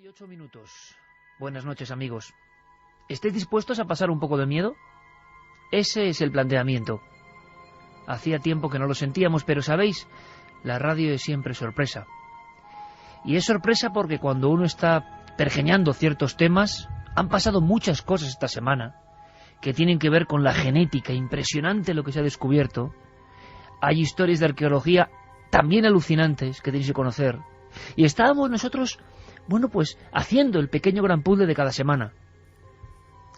1:08. Buenas noches, amigos. ¿Estáis dispuestos a pasar un poco de miedo? Ese es el planteamiento. Hacía tiempo que no lo sentíamos, pero sabéis, la radio es siempre sorpresa. Y es sorpresa porque cuando uno está pergeñando ciertos temas, han pasado muchas cosas esta semana que tienen que ver con la genética, impresionante lo que se ha descubierto. Hay historias de arqueología también alucinantes que tenéis que conocer. Y estábamos nosotros, pues haciendo el pequeño gran puzzle de cada semana.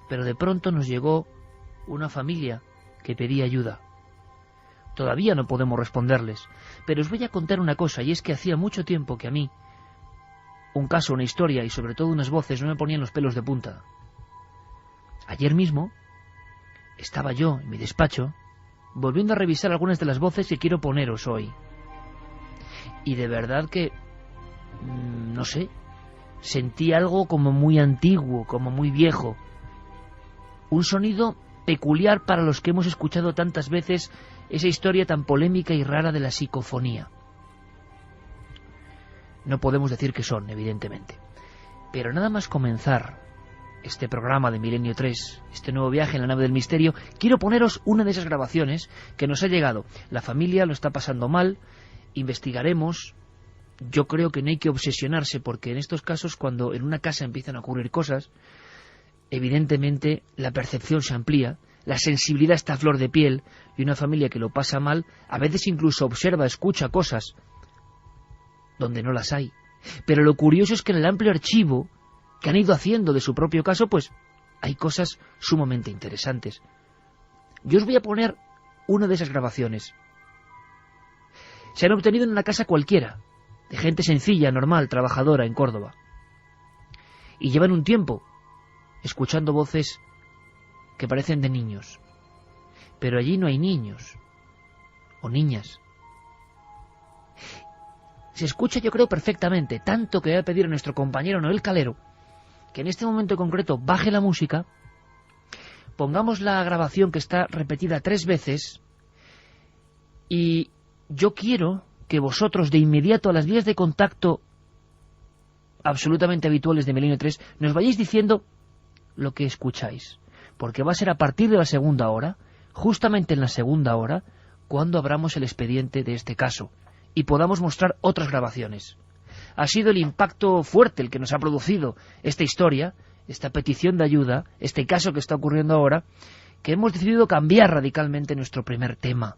Pero de pronto nos llegó una familia que pedía ayuda. Todavía no podemos responderles, pero os voy a contar una cosa, y es que hacía mucho tiempo que a mí un caso, una historia y sobre todo unas voces no me ponían los pelos de punta. Ayer mismo estaba yo en mi despacho volviendo a revisar algunas de las voces que quiero poneros hoy. Y de verdad que, no sé, sentí algo como muy antiguo, como muy viejo. Un sonido peculiar para los que hemos escuchado tantas veces esa historia tan polémica y rara de la psicofonía. No podemos decir que son, evidentemente. Pero nada más comenzar este programa de Milenio 3, este nuevo viaje en la nave del misterio, quiero poneros una de esas grabaciones que nos ha llegado. La familia lo está pasando mal, investigaremos. Yo creo que no hay que obsesionarse porque en estos casos, cuando en una casa empiezan a ocurrir cosas, evidentemente la percepción se amplía, la sensibilidad está a flor de piel, y una familia que lo pasa mal a veces incluso observa, escucha cosas donde no las hay. Pero lo curioso es que en el amplio archivo que han ido haciendo de su propio caso, pues hay cosas sumamente interesantes. Yo os voy a poner una de esas grabaciones. Se han obtenido en una casa cualquiera, de gente sencilla, normal, trabajadora en Córdoba. Y llevan un tiempo escuchando voces que parecen de niños. Pero allí no hay niños o niñas. Se escucha, yo creo, perfectamente, tanto que voy a pedir a nuestro compañero Noel Calero que en este momento concreto baje la música, pongamos la grabación que está repetida 3 veces, y yo quiero que vosotros de inmediato a las vías de contacto absolutamente habituales de Milenio 3 nos vayáis diciendo lo que escucháis, porque va a ser a partir de la segunda hora, justamente en la segunda hora, cuando abramos el expediente de este caso y podamos mostrar otras grabaciones. Ha sido el impacto fuerte el que nos ha producido esta historia, esta petición de ayuda, este caso que está ocurriendo ahora, que hemos decidido cambiar radicalmente nuestro primer tema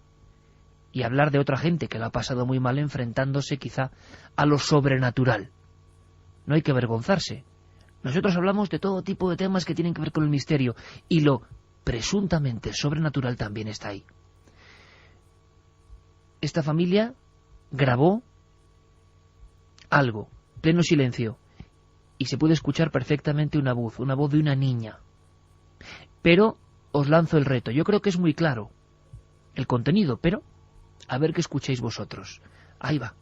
y hablar de otra gente que lo ha pasado muy mal enfrentándose quizá a lo sobrenatural. No hay que avergonzarse. Nosotros hablamos de todo tipo de temas que tienen que ver con el misterio, y lo presuntamente sobrenatural también está ahí. Esta familia grabó algo, pleno silencio, y se puede escuchar perfectamente una voz de una niña. Pero os lanzo el reto. Yo creo que es muy claro el contenido, pero a ver qué escucháis vosotros. Ahí va.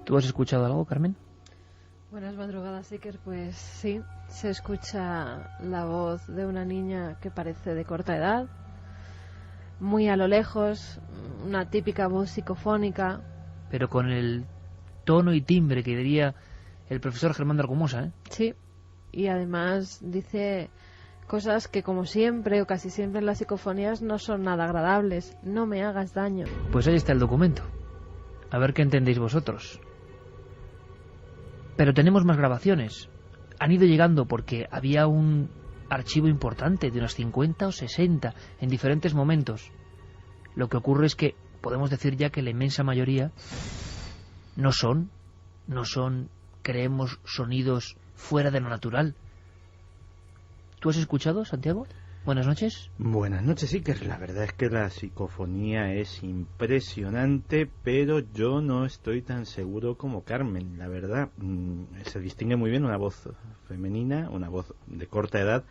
¿Tú has escuchado algo, Carmen? Buenas madrugadas, Iker. Pues sí, se escucha la voz de una niña que parece de corta edad, muy a lo lejos, una típica voz psicofónica. Pero con el tono y timbre que diría el profesor Germán de Argumosa, ¿eh? Sí, y además dice cosas que, como siempre o casi siempre en las psicofonías, no son nada agradables. No me hagas daño. Pues ahí está el documento. A ver qué entendéis vosotros. Pero tenemos más grabaciones. Han ido llegando porque había un archivo importante de unos 50 o 60 en diferentes momentos. Lo que ocurre es que podemos decir ya que la inmensa mayoría no son, creemos, sonidos fuera de lo natural. ¿Tú has escuchado, Santiago? Buenas noches. Buenas noches, Iker. La verdad es que la psicofonía es impresionante, pero yo no estoy tan seguro como Carmen. La verdad, se distingue muy bien una voz femenina, una voz de corta edad,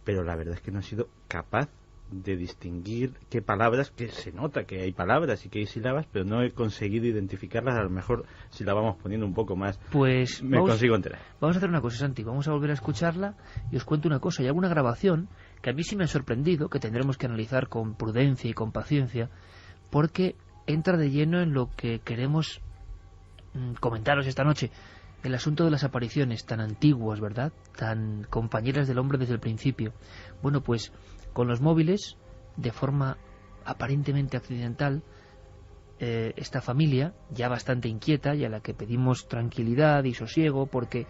pero la verdad es que no he sido capaz de distinguir qué palabras, que se nota que hay palabras y que hay sílabas, pero no he conseguido identificarlas. A lo mejor si la vamos poniendo un poco más, pues consigo enterar. Vamos a hacer una cosa, Santi, vamos a volver a escucharla y os cuento una cosa. Hay alguna grabación que a mí sí me ha sorprendido, que tendremos que analizar con prudencia y con paciencia, porque entra de lleno en lo que queremos comentaros esta noche. El asunto de las apariciones tan antiguas, ¿verdad? Tan compañeras del hombre desde el principio. Bueno, pues con los móviles, de forma aparentemente accidental, esta familia, ya bastante inquieta y a la que pedimos tranquilidad y sosiego, porque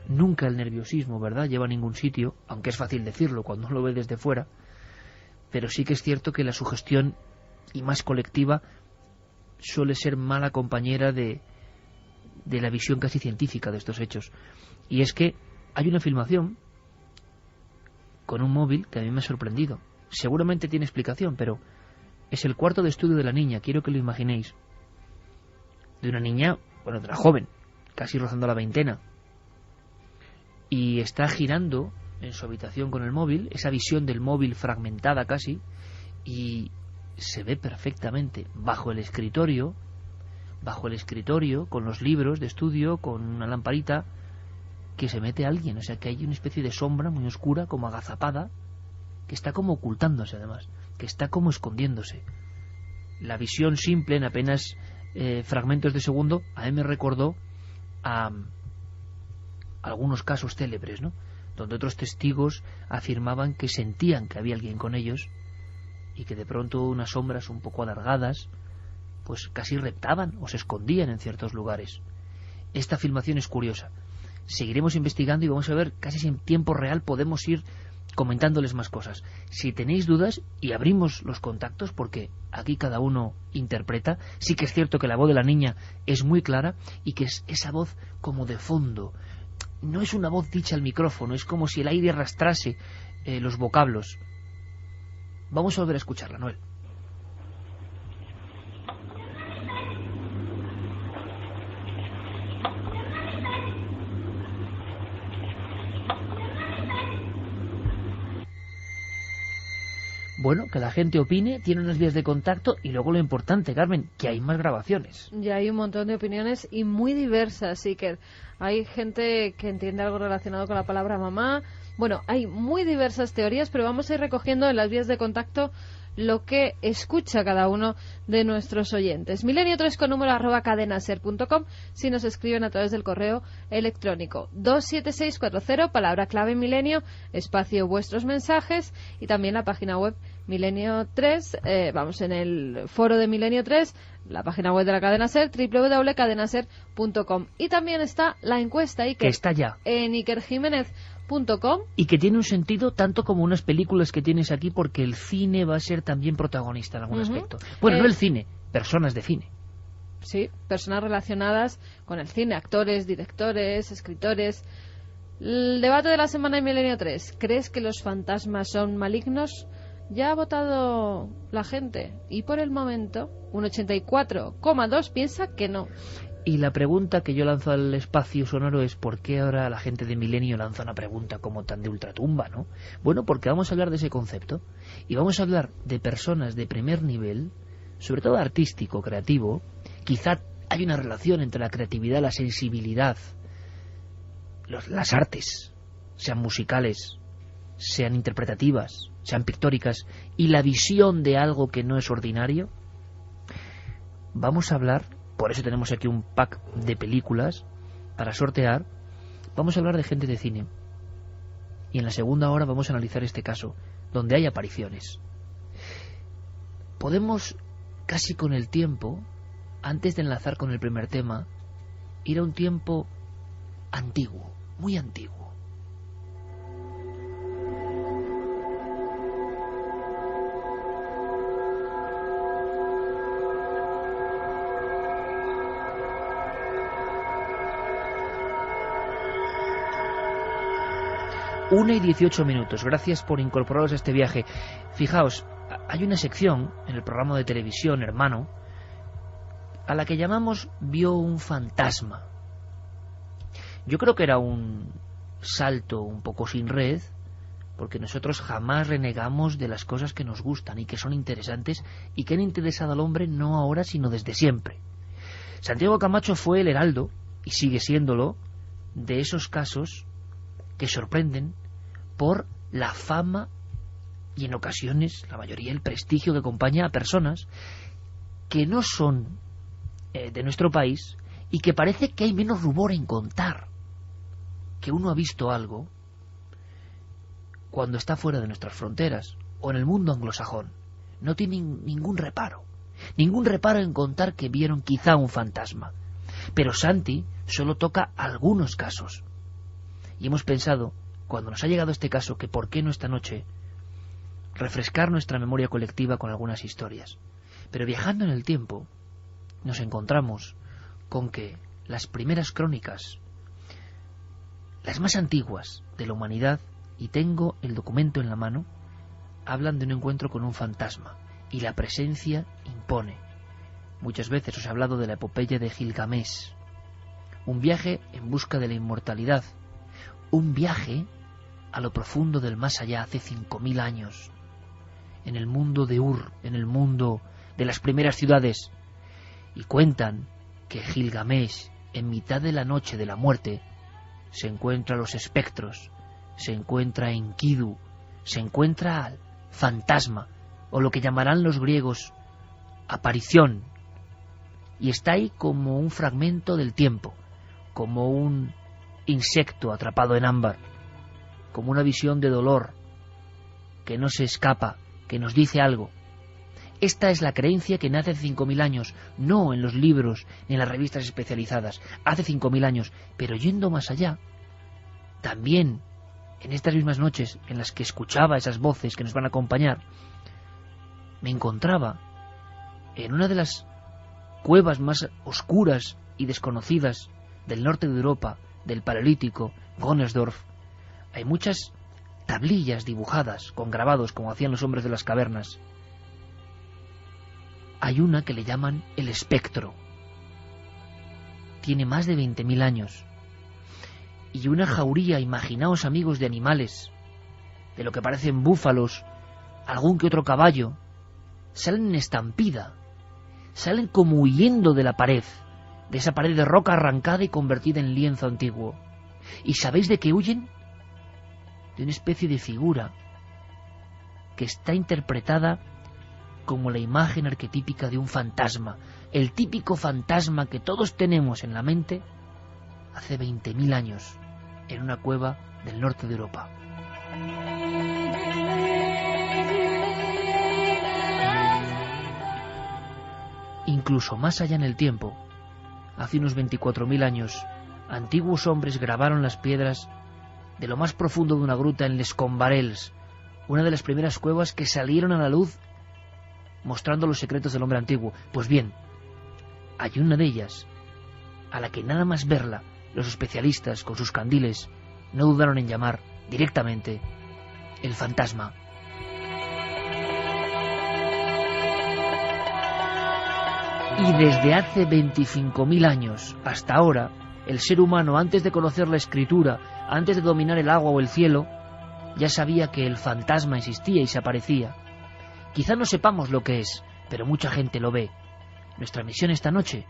nunca el nerviosismo, ¿verdad?, lleva a ningún sitio, aunque es fácil decirlo cuando uno lo ve desde fuera, pero sí que es cierto que la sugestión, y más colectiva, suele ser mala compañera de la visión casi científica de estos hechos. Y es que hay una filmación con un móvil que a mí me ha sorprendido. Seguramente tiene explicación, pero es el cuarto de estudio de la niña, quiero que lo imaginéis. De una niña, bueno, de una joven, casi rozando la veintena. Y está girando en su habitación con el móvil, esa visión del móvil fragmentada casi, y se ve perfectamente bajo el escritorio, con los libros de estudio, con una lamparita, que se mete alguien. O sea, que hay una especie de sombra muy oscura, como agazapada, que está como ocultándose además, que está como escondiéndose. La visión simple, en apenas fragmentos de segundo, a mí me recordó a algunos casos célebres, ¿no?, donde otros testigos afirmaban que sentían que había alguien con ellos y que de pronto unas sombras un poco alargadas pues casi reptaban o se escondían en ciertos lugares. Esta filmación es curiosa. Seguiremos investigando y vamos a ver, casi si en tiempo real podemos ir comentándoles más cosas. Si tenéis dudas, y abrimos los contactos, porque aquí cada uno interpreta, sí que es cierto que la voz de la niña es muy clara y que es esa voz como de fondo. No es una voz dicha al micrófono, es como si el aire arrastrase los vocablos. Vamos a volver a escucharla, Noel. Bueno, que la gente opine, tiene unas vías de contacto y luego lo importante, Carmen, que hay más grabaciones. Ya hay un montón de opiniones y muy diversas, sí que hay gente que entiende algo relacionado con la palabra mamá. Bueno, hay muy diversas teorías, pero vamos a ir recogiendo en las vías de contacto lo que escucha cada uno de nuestros oyentes. Milenio3 con número @cadenaser.com si nos escriben a través del correo electrónico 27640, palabra clave milenio, espacio vuestros mensajes, y también la página web Milenio 3, vamos, en el foro de Milenio 3, la página web de la cadena SER, www.cadenaser.com, y también está la encuesta Iker, que está ya en ikerjimenez.com, y que tiene un sentido tanto como unas películas que tienes aquí, porque el cine va a ser también protagonista en algún aspecto. Bueno, no el cine, personas de cine. Sí, personas relacionadas con el cine, actores, directores, escritores. El debate de la semana en Milenio 3, ¿crees que los fantasmas son malignos? Ya ha votado la gente y por el momento un 84,2 piensa que no. Y la pregunta que yo lanzo al espacio sonoro es: ¿por qué ahora la gente de Milenio lanza una pregunta como tan de ultratumba, no? Bueno, porque vamos a hablar de ese concepto y vamos a hablar de personas de primer nivel, sobre todo artístico, creativo. Quizá hay una relación entre la creatividad, la sensibilidad, las artes, sean musicales, sean interpretativas, sean pictóricas, y la visión de algo que no es ordinario. Vamos a hablar, por eso tenemos aquí un pack de películas para sortear. Vamos a hablar de gente de cine. Y en la segunda hora vamos a analizar este caso, donde hay apariciones. Podemos, casi con el tiempo, antes de enlazar con el primer tema, ir a un tiempo antiguo, muy antiguo. Una y 18 minutos. Gracias por incorporaros a este viaje. Fijaos, hay una sección en el programa de televisión Hermano a la que llamamos Vio un fantasma. Yo creo que era un salto un poco sin red, porque nosotros jamás renegamos de las cosas que nos gustan y que son interesantes y que han interesado al hombre no ahora sino desde siempre. Santiago Camacho fue el heraldo, y sigue siéndolo, de esos casos que sorprenden por la fama y en ocasiones, la mayoría, el prestigio que acompaña a personas que no son de nuestro país y que parece que hay menos rubor en contar que uno ha visto algo cuando está fuera de nuestras fronteras o en el mundo anglosajón. No tienen ningún reparo en contar que vieron quizá un fantasma. Pero Santi solo toca algunos casos. Y hemos pensado, cuando nos ha llegado este caso, que por qué no esta noche refrescar nuestra memoria colectiva con algunas historias. Pero viajando en el tiempo, nos encontramos con que las primeras crónicas, las más antiguas de la humanidad, y tengo el documento en la mano, hablan de un encuentro con un fantasma, y la presencia impone. Muchas veces os he hablado de la epopeya de Gilgamesh, un viaje en busca de la inmortalidad, un viaje a lo profundo del más allá hace 5000 años, en el mundo de Ur, en el mundo de las primeras ciudades, y cuentan que Gilgamesh, en mitad de la noche de la muerte, se encuentra a los espectros, se encuentra a Enkidu, se encuentra al fantasma, o lo que llamarán los griegos aparición, y está ahí como un fragmento del tiempo, como un insecto atrapado en ámbar, como una visión de dolor que no se escapa, que nos dice algo. Esta es la creencia que nace hace 5000 años, no en los libros ni en las revistas especializadas, hace 5000 años, pero yendo más allá, también en estas mismas noches en las que escuchaba esas voces que nos van a acompañar, me encontraba en una de las cuevas más oscuras y desconocidas del norte de Europa, del Paleolítico, Gönersdorf. Hay muchas tablillas dibujadas con grabados como hacían los hombres de las cavernas. Hay una que le llaman el espectro. Tiene más de 20.000 años. Y una jauría, imaginaos amigos, de animales, de lo que parecen búfalos, algún que otro caballo, salen en estampida, salen como huyendo de la pared, de esa pared de roca arrancada y convertida en lienzo antiguo. ¿Y sabéis de qué huyen? De una especie de figura que está interpretada como la imagen arquetípica de un fantasma, el típico fantasma que todos tenemos en la mente hace 20.000 años, en una cueva del norte de Europa. Incluso más allá en el tiempo, hace unos 24.000 años, antiguos hombres grabaron las piedras de lo más profundo de una gruta en Les Combarels, una de las primeras cuevas que salieron a la luz mostrando los secretos del hombre antiguo. Pues bien, hay una de ellas a la que nada más verla, los especialistas con sus candiles no dudaron en llamar directamente el fantasma. Y desde hace 25.000 años hasta ahora, el ser humano, antes de conocer la escritura, antes de dominar el agua o el cielo, ya sabía que el fantasma existía y se aparecía. Quizá no sepamos lo que es, pero mucha gente lo ve. Nuestra misión esta noche,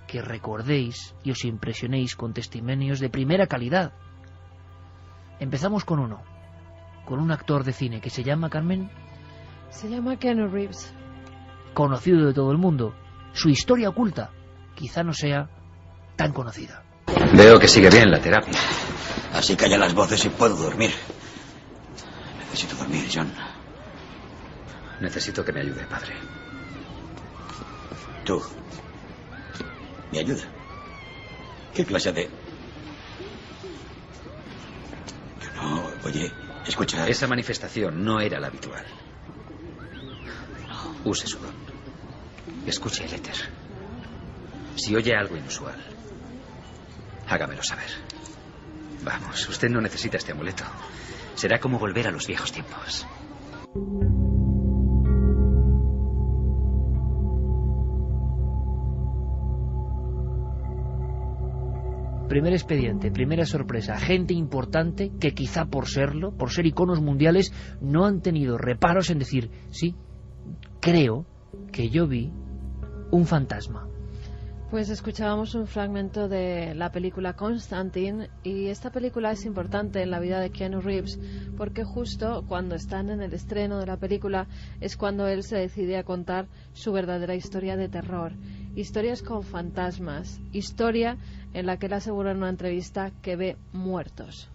que recordéis y os impresionéis con testimonios de primera calidad. Empezamos con uno, con un actor de cine que se llama, Carmen... Se llama Keanu Reeves. Conocido de todo el mundo. Su historia oculta quizá no sea tan conocida. Veo que sigue bien la terapia. Así callan las voces y puedo dormir. Necesito dormir, John. Necesito que me ayude, padre. ¿Tú? ¿Me ayuda? ¿Qué clase de...? No, oye, escucha... Esa manifestación no era la habitual. Use su don. Escuche el éter. Si oye algo inusual, hágamelo saber. Vamos, usted no necesita este amuleto. Será como volver a los viejos tiempos. Primer expediente, primera sorpresa, gente importante que quizá por serlo, por ser iconos mundiales, no han tenido reparos en decir, sí, creo que yo vi un fantasma. Pues escuchábamos un fragmento de la película Constantine, y esta película es importante en la vida de Keanu Reeves porque justo cuando están en el estreno de la película es cuando él se decide a contar su verdadera historia de terror. Historias con fantasmas, historia en la que él asegura en una entrevista que ve muertos.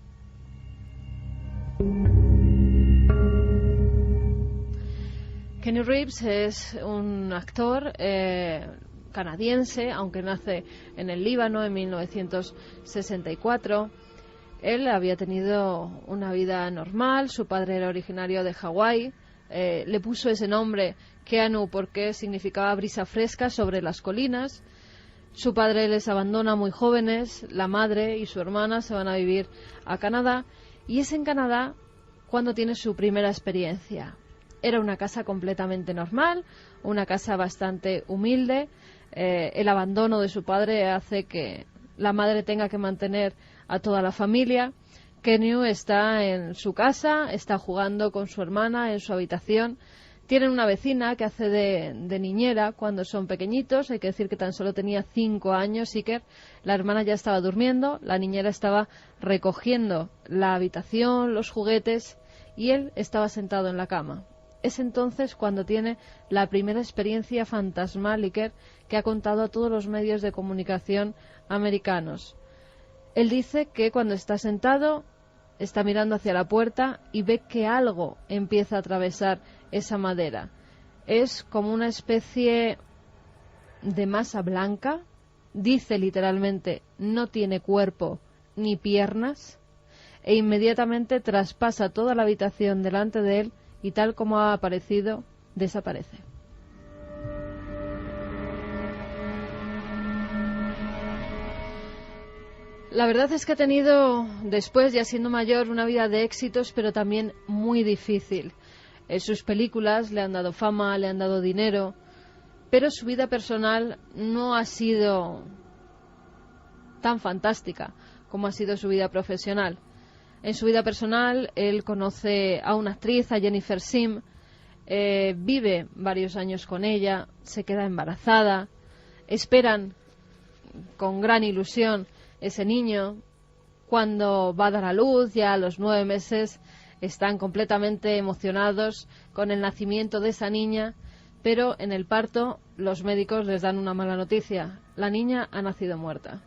Keanu Reeves es un actor canadiense, aunque nace en el Líbano en 1964. Él había tenido una vida normal, su padre era originario de Hawái, le puso ese nombre Keanu porque significaba brisa fresca sobre las colinas. Su padre les abandona muy jóvenes, la madre y su hermana se van a vivir a Canadá, y es en Canadá cuando tiene su primera experiencia. Era una casa completamente normal, una casa bastante humilde. El abandono de su padre hace que la madre tenga que mantener a toda la familia. Keanu está en su casa, está jugando con su hermana en su habitación. Tienen una vecina que hace de niñera cuando son pequeñitos. Hay que decir que tan solo tenía 5 años, Iker. La hermana ya estaba durmiendo, la niñera estaba recogiendo la habitación, los juguetes, y él estaba sentado en la cama. Es entonces cuando tiene la primera experiencia fantasmal, Iker, que ha contado a todos los medios de comunicación americanos. Él dice que cuando está sentado, está mirando hacia la puerta y ve que algo empieza a atravesar esa madera. Es como una especie de masa blanca. Dice literalmente, no tiene cuerpo ni piernas, e inmediatamente traspasa toda la habitación delante de él y tal como ha aparecido, desaparece. La verdad es que ha tenido, después, ya siendo mayor, una vida de éxitos, pero también muy difícil. Sus películas le han dado fama, le han dado dinero, pero su vida personal no ha sido tan fantástica como ha sido su vida profesional. En su vida personal, él conoce a una actriz, a Jennifer Sim, vive varios años con ella, se queda embarazada, esperan con gran ilusión ese niño. Cuando va a dar a luz, ya a los 9 meses, están completamente emocionados con el nacimiento de esa niña, pero en el parto los médicos les dan una mala noticia: la niña ha nacido muerta.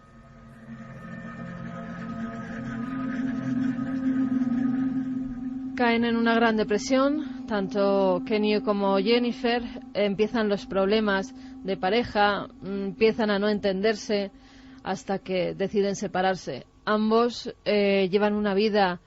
Caen en una gran depresión, tanto Keanu como Jennifer. Empiezan los problemas de pareja, empiezan a no entenderse hasta que deciden separarse. Ambos llevan una vida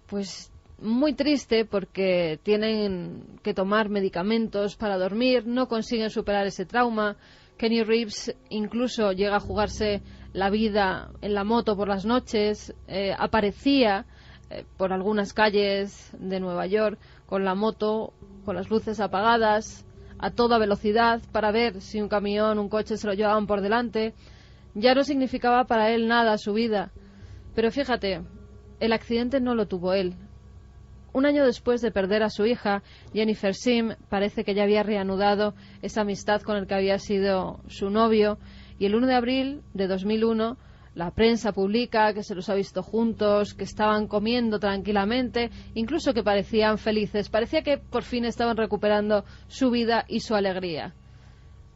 pues muy triste porque tienen que tomar medicamentos para dormir, no consiguen superar ese trauma. Keanu Reeves incluso llega a jugarse la vida en la moto por las noches, aparecía por algunas calles de Nueva York con la moto, con las luces apagadas, a toda velocidad, para ver si un camión, un coche se lo llevaban por delante. Ya no significaba para él nada su vida. Pero fíjate, el accidente no lo tuvo él. Un año después de perder a su hija, Jennifer Sim parece que ya había reanudado esa amistad con el que había sido su novio, y el 1 de abril de 2001 la prensa publica que se los ha visto juntos, que estaban comiendo tranquilamente, incluso que parecían felices. Parecía que por fin estaban recuperando su vida y su alegría.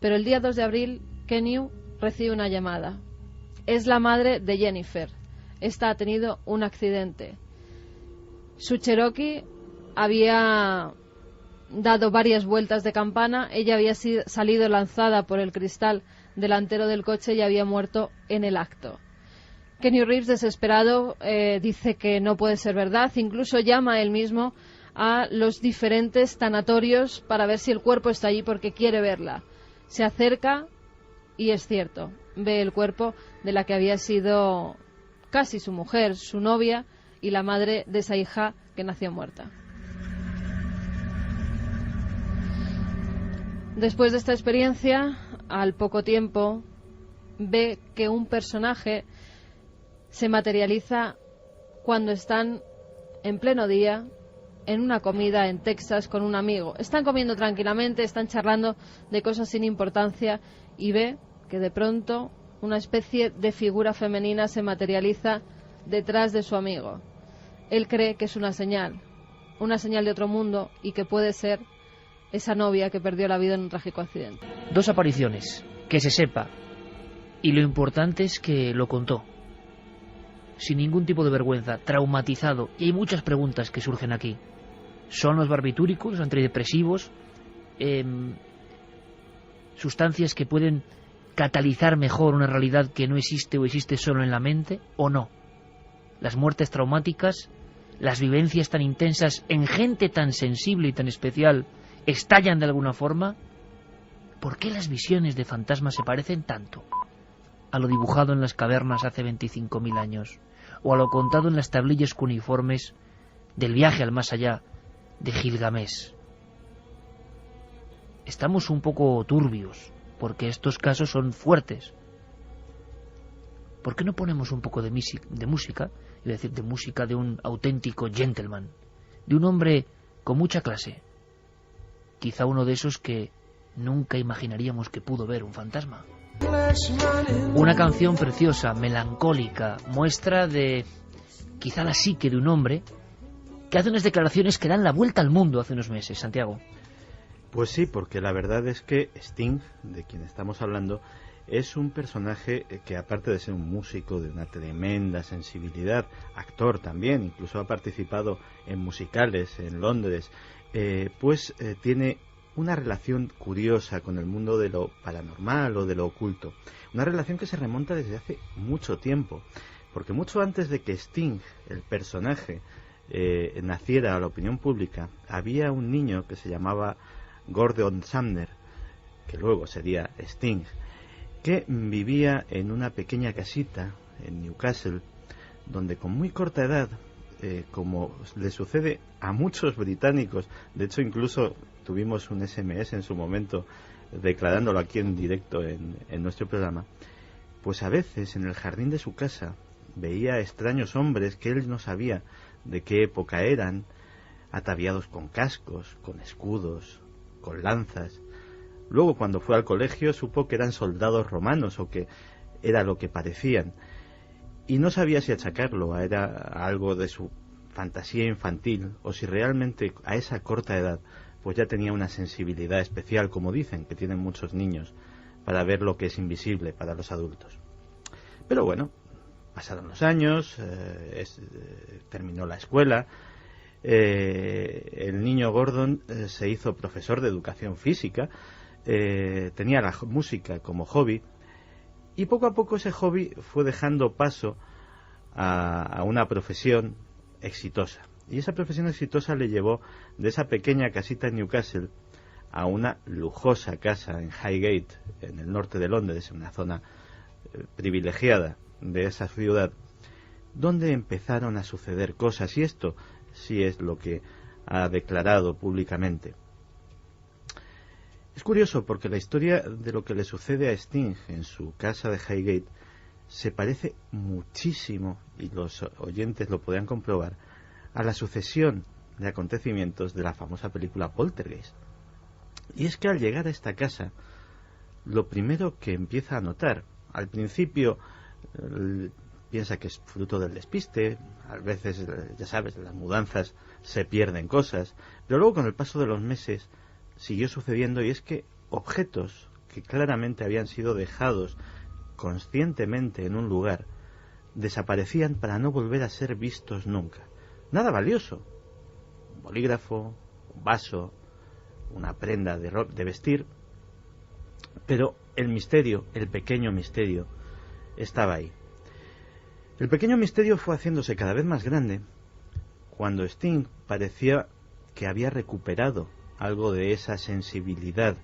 Pero el día 2 de abril, Keanu recibe una llamada. Es la madre de Jennifer. Esta ha tenido un accidente. Su Cherokee había dado varias vueltas de campana. Ella había salido lanzada por el cristal delantero del coche y había muerto en el acto. Keanu Reeves, desesperado, dice que no puede ser verdad. Incluso llama él mismo a los diferentes tanatorios para ver si el cuerpo está allí, porque quiere verla. Se acerca y es cierto, ve el cuerpo de la que había sido casi su mujer, su novia, y la madre de esa hija que nació muerta. Después de esta experiencia, al poco tiempo, ve que un personaje se materializa cuando están en pleno día en una comida en Texas con un amigo. Están comiendo tranquilamente, están charlando de cosas sin importancia y ve que de pronto una especie de figura femenina se materializa detrás de su amigo. Él cree que es una señal de otro mundo y que puede ser esa novia que perdió la vida en un trágico accidente. 2 apariciones, que se sepa, y lo importante es que lo contó, sin ningún tipo de vergüenza, traumatizado, y hay muchas preguntas que surgen aquí. ¿Son los barbitúricos, los antidepresivos, sustancias que pueden catalizar mejor una realidad que no existe o existe solo en la mente, o no? Las muertes traumáticas, las vivencias tan intensas en gente tan sensible y tan especial, estallan de alguna forma. ¿Por qué las visiones de fantasmas se parecen tanto a lo dibujado en las cavernas hace 25.000 años, o a lo contado en las tablillas cuneiformes del viaje al más allá de Gilgamesh? Estamos un poco turbios, porque estos casos son fuertes. ¿Por qué no ponemos un poco de música, es decir, de música de un auténtico gentleman, de un hombre con mucha clase? Quizá uno de esos que nunca imaginaríamos que pudo ver un fantasma. Una canción preciosa, melancólica, muestra de quizá la psique de un hombre que hace unas declaraciones que dan la vuelta al mundo hace unos meses, Santiago. Pues sí, porque la verdad es que Sting, de quien estamos hablando, es un personaje que, aparte de ser un músico de una tremenda sensibilidad, actor también, incluso ha participado en musicales en Londres, tiene una relación curiosa con el mundo de lo paranormal o de lo oculto. Una relación que se remonta desde hace mucho tiempo, porque mucho antes de que Sting, el personaje, naciera a la opinión pública, había un niño que se llamaba Gordon Sumner, que luego sería Sting, que vivía en una pequeña casita en Newcastle, donde con muy corta edad, como le sucede a muchos británicos, de hecho incluso tuvimos un SMS en su momento declarándolo aquí en directo en nuestro programa, pues a veces en el jardín de su casa veía extraños hombres que él no sabía de qué época eran, ataviados con cascos, con escudos, con lanzas. Luego, cuando fue al colegio, supo que eran soldados romanos, o que era lo que parecían, y no sabía si achacarlo era algo de su fantasía infantil, o si realmente a esa corta edad pues ya tenía una sensibilidad especial, como dicen que tienen muchos niños, para ver lo que es invisible para los adultos. Pero bueno, pasaron los años, terminó la escuela. El niño Gordon se hizo profesor de educación física, tenía la música como hobby, y poco a poco ese hobby fue dejando paso a una profesión exitosa. Y esa profesión exitosa le llevó de esa pequeña casita en Newcastle a una lujosa casa en Highgate, en el norte de Londres, en una zona privilegiada de esa ciudad, donde empezaron a suceder cosas, y esto sí es lo que ha declarado públicamente. Es curioso porque la historia de lo que le sucede a Sting en su casa de Highgate se parece muchísimo, y los oyentes lo podrán comprobar, a la sucesión de acontecimientos de la famosa película Poltergeist. Y es que al llegar a esta casa, lo primero que empieza a notar, al principio piensa que es fruto del despiste, a veces, ya sabes, las mudanzas se pierden cosas, pero luego con el paso de los meses siguió sucediendo, y es que objetos que claramente habían sido dejados conscientemente en un lugar desaparecían para no volver a ser vistos nunca. Nada valioso, un bolígrafo, un vaso, una prenda de vestir, pero el misterio, el pequeño misterio, estaba ahí. El pequeño misterio fue haciéndose cada vez más grande cuando Sting parecía que había recuperado algo de esa sensibilidad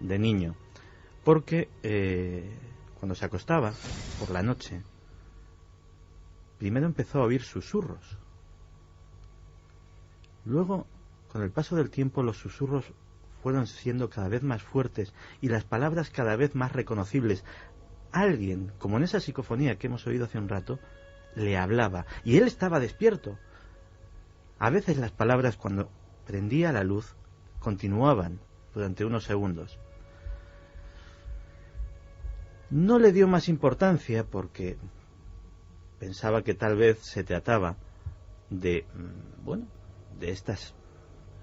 de niño, porque cuando se acostaba por la noche, primero empezó a oír susurros. Luego, con el paso del tiempo, los susurros fueron siendo cada vez más fuertes y las palabras cada vez más reconocibles, alguien, como en esa psicofonía que hemos oído hace un rato, le hablaba, y él estaba despierto. A veces las palabras, cuando prendía la luz, continuaban durante unos segundos. No le dio más importancia porque pensaba que tal vez se trataba de, de estas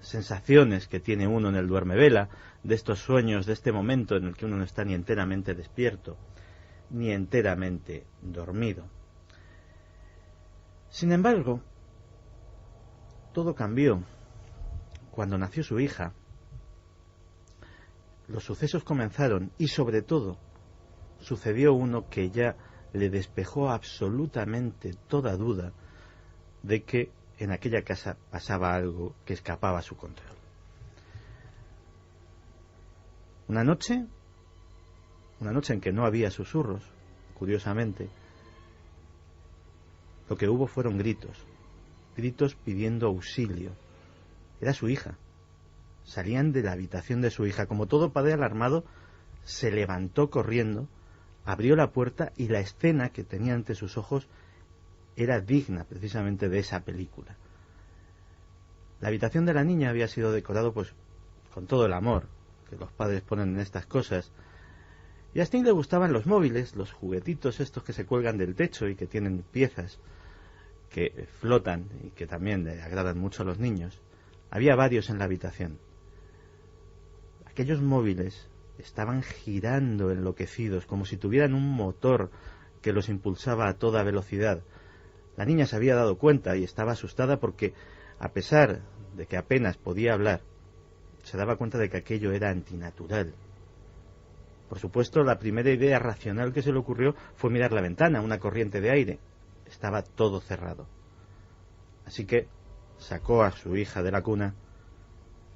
sensaciones que tiene uno en el duermevela, de estos sueños, de este momento en el que uno no está ni enteramente despierto, ni enteramente dormido. Sin embargo, todo cambió cuando nació su hija. Los sucesos comenzaron y, sobre todo, sucedió uno que ya le despejó absolutamente toda duda de que en aquella casa pasaba algo que escapaba a su control. Una noche en que no había susurros, curiosamente, lo que hubo fueron gritos pidiendo auxilio. Era su hija. Salían de la habitación de su hija. Como todo padre alarmado, se levantó corriendo, abrió la puerta y la escena que tenía ante sus ojos era digna precisamente de esa película. La habitación de la niña había sido decorado pues con todo el amor que los padres ponen en estas cosas. Y a Sting le gustaban los móviles, los juguetitos estos que se cuelgan del techo y que tienen piezas que flotan y que también le agradan mucho a los niños. Había varios en la habitación. Aquellos móviles estaban girando enloquecidos, como si tuvieran un motor que los impulsaba a toda velocidad. La niña se había dado cuenta y estaba asustada porque, a pesar de que apenas podía hablar, se daba cuenta de que aquello era antinatural. Por supuesto, la primera idea racional que se le ocurrió fue mirar la ventana, una corriente de aire. Estaba todo cerrado. Así que sacó a su hija de la cuna,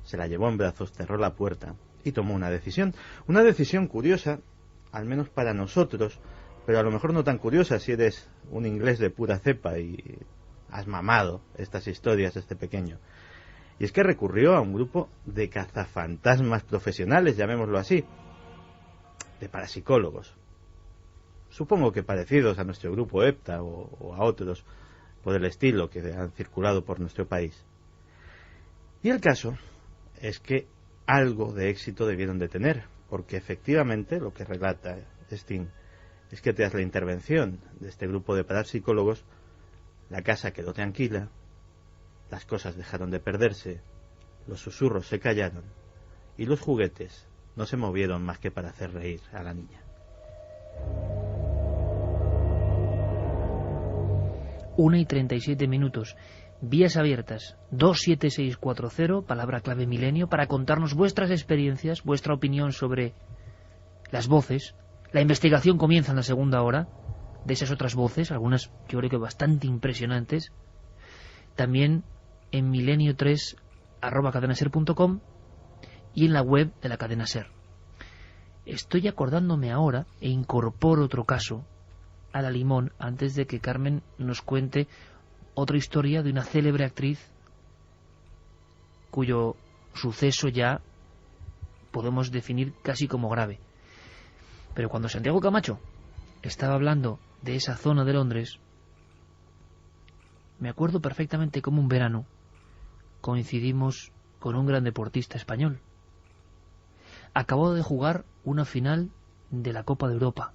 se la llevó en brazos, cerró la puerta y tomó una decisión. Una decisión curiosa, al menos para nosotros, pero a lo mejor no tan curiosa si eres un inglés de pura cepa y has mamado estas historias desde pequeño. Y es que recurrió a un grupo de cazafantasmas profesionales, llamémoslo así, de parapsicólogos. Supongo que parecidos a nuestro grupo EPTA o a otros por el estilo que han circulado por nuestro país. Y el caso es que algo de éxito debieron de tener, porque efectivamente lo que relata Sting es que tras la intervención de este grupo de parapsicólogos, la casa quedó tranquila, las cosas dejaron de perderse, los susurros se callaron y los juguetes no se movieron más que para hacer reír a la niña. 1:37. Vías abiertas 27640, palabra clave milenio, para contarnos vuestras experiencias, vuestra opinión sobre las voces. La investigación comienza en la segunda hora de esas otras voces, algunas yo creo que bastante impresionantes. También en milenio3@cadenaser.com y en la web de la cadena Ser. Estoy acordándome ahora e incorporo otro caso a la limón antes de que Carmen nos cuente otra historia de una célebre actriz cuyo suceso ya podemos definir casi como grave. Pero cuando Santiago Camacho estaba hablando de esa zona de Londres, me acuerdo perfectamente cómo un verano coincidimos con un gran deportista español. Acabó de jugar una final de la Copa de Europa.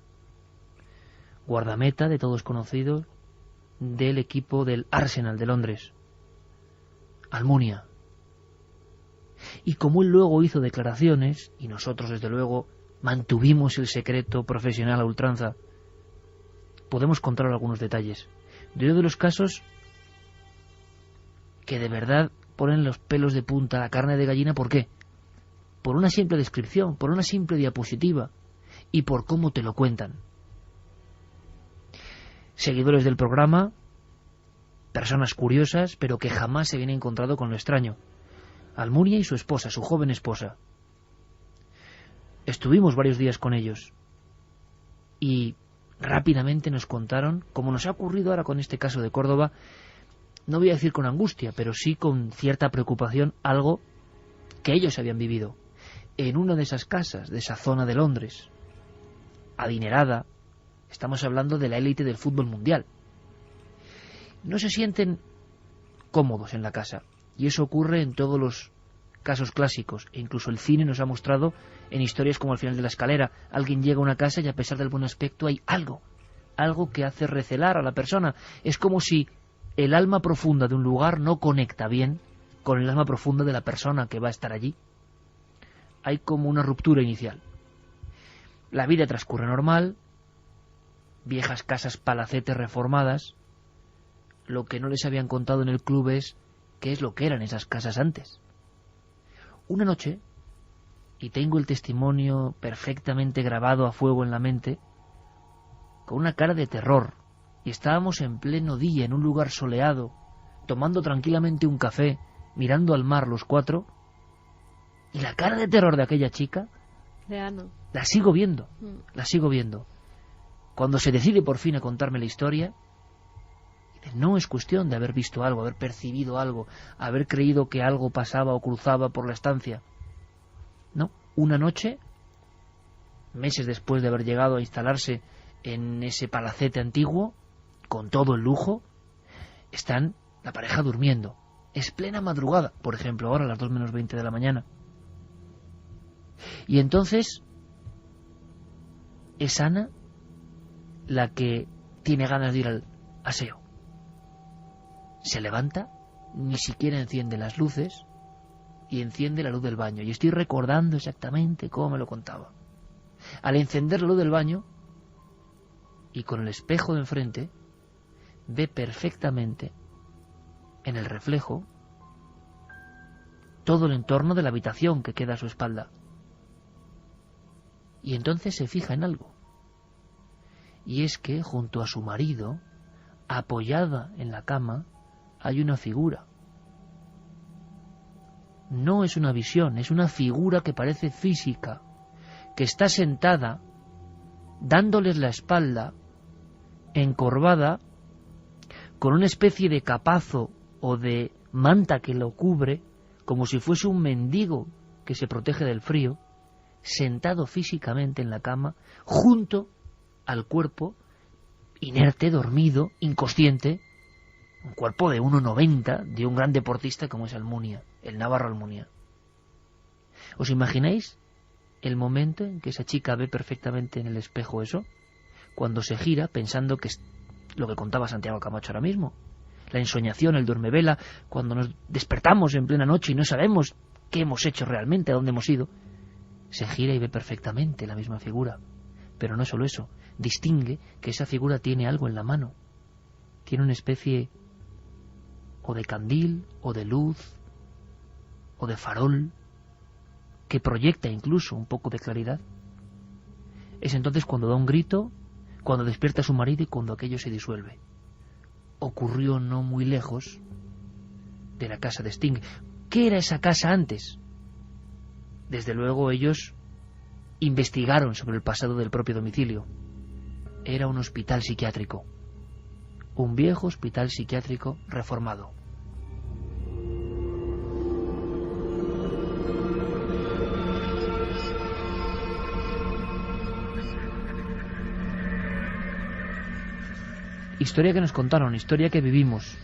Guardameta de todos conocidos del equipo del Arsenal de Londres, Almunia. Y como él luego hizo declaraciones, y nosotros desde luego mantuvimos el secreto profesional a ultranza, podemos contar algunos detalles de uno de los casos que de verdad ponen los pelos de punta, la carne de gallina. ¿Por qué? Por una simple descripción, por una simple diapositiva y por cómo te lo cuentan. Seguidores del programa, personas curiosas, pero que jamás se habían encontrado con lo extraño. Almunia y su esposa, su joven esposa. Estuvimos varios días con ellos y rápidamente nos contaron, como nos ha ocurrido ahora con este caso de Córdoba, no voy a decir con angustia, pero sí con cierta preocupación, algo que ellos habían vivido en una de esas casas, de esa zona de Londres, adinerada, Estamos hablando de la élite del fútbol mundial. No se sienten cómodos en la casa. Y eso ocurre en todos los casos clásicos. E incluso el cine nos ha mostrado en historias como Al final de la escalera. Alguien llega a una casa y a pesar del buen aspecto hay algo que hace recelar a la persona. Es como si el alma profunda de un lugar no conecta bien con el alma profunda de la persona que va a estar allí. Hay como una ruptura inicial. La vida transcurre normal, viejas casas palacetes reformadas. Lo que no les habían contado en el club es qué es lo que eran esas casas antes. Una noche, y tengo el testimonio perfectamente grabado a fuego en la mente, con una cara de terror, y estábamos en pleno día en un lugar soleado, tomando tranquilamente un café, mirando al mar los cuatro, y la cara de terror de aquella chica la sigo viendo. Cuando se decide por fin a contarme la historia, no es cuestión de haber visto algo, haber percibido algo, haber creído que algo pasaba o cruzaba por la estancia. No, una noche, meses después de haber llegado a instalarse en ese palacete antiguo, con todo el lujo, están la pareja durmiendo. Es plena madrugada, por ejemplo, ahora a las 2 menos 20 de la mañana. Y entonces es Ana la que tiene ganas de ir al aseo. Se levanta, ni siquiera enciende las luces y enciende la luz del baño. Y estoy recordando exactamente cómo me lo contaba. Al encender la luz del baño y con el espejo de enfrente, ve perfectamente en el reflejo todo el entorno de la habitación que queda a su espalda. Y entonces se fija en algo. Y es que junto a su marido, apoyada en la cama, hay una figura. No es una visión, es una figura que parece física, que está sentada, dándoles la espalda, encorvada, con una especie de capazo o de manta que lo cubre, como si fuese un mendigo que se protege del frío, sentado físicamente en la cama, junto al cuerpo, inerte, dormido, inconsciente, un cuerpo de 1,90, de un gran deportista como es Almunia, el navarro Almunia. ¿Os imagináis el momento en que esa chica ve perfectamente en el espejo eso? Cuando se gira pensando que es lo que contaba Santiago Camacho ahora mismo. La ensoñación, el duermevela, cuando nos despertamos en plena noche y no sabemos qué hemos hecho realmente, a dónde hemos ido. Se gira y ve perfectamente la misma figura. Pero no solo eso, distingue que esa figura tiene algo en la mano. Tiene una especie o de candil, o de luz, o de farol, que proyecta incluso un poco de claridad. Es entonces cuando da un grito, cuando despierta a su marido y cuando aquello se disuelve. Ocurrió no muy lejos de la casa de Sting. ¿Qué era esa casa antes? Desde luego ellos investigaron sobre el pasado del propio domicilio. Era un hospital psiquiátrico. Un viejo hospital psiquiátrico reformado. Historia que nos contaron, historia que vivimos,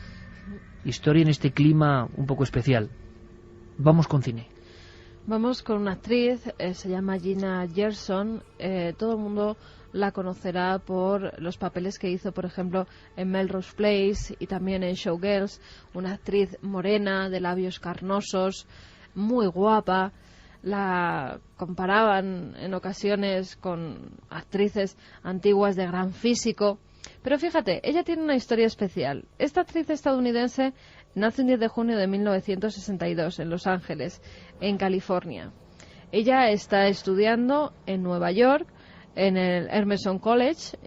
historia en este clima un poco especial. Vamos con cine. Vamos con una actriz, se llama Gina Gershon. Todo el mundo la conocerá por los papeles que hizo, por ejemplo, en Melrose Place y también en Showgirls. Una actriz morena, de labios carnosos, muy guapa. La comparaban en ocasiones con actrices antiguas de gran físico. Pero fíjate, ella tiene una historia especial. Esta actriz estadounidense nace el 10 de junio de 1962 en Los Ángeles, en California. Ella está estudiando en Nueva York, en el Emerson College,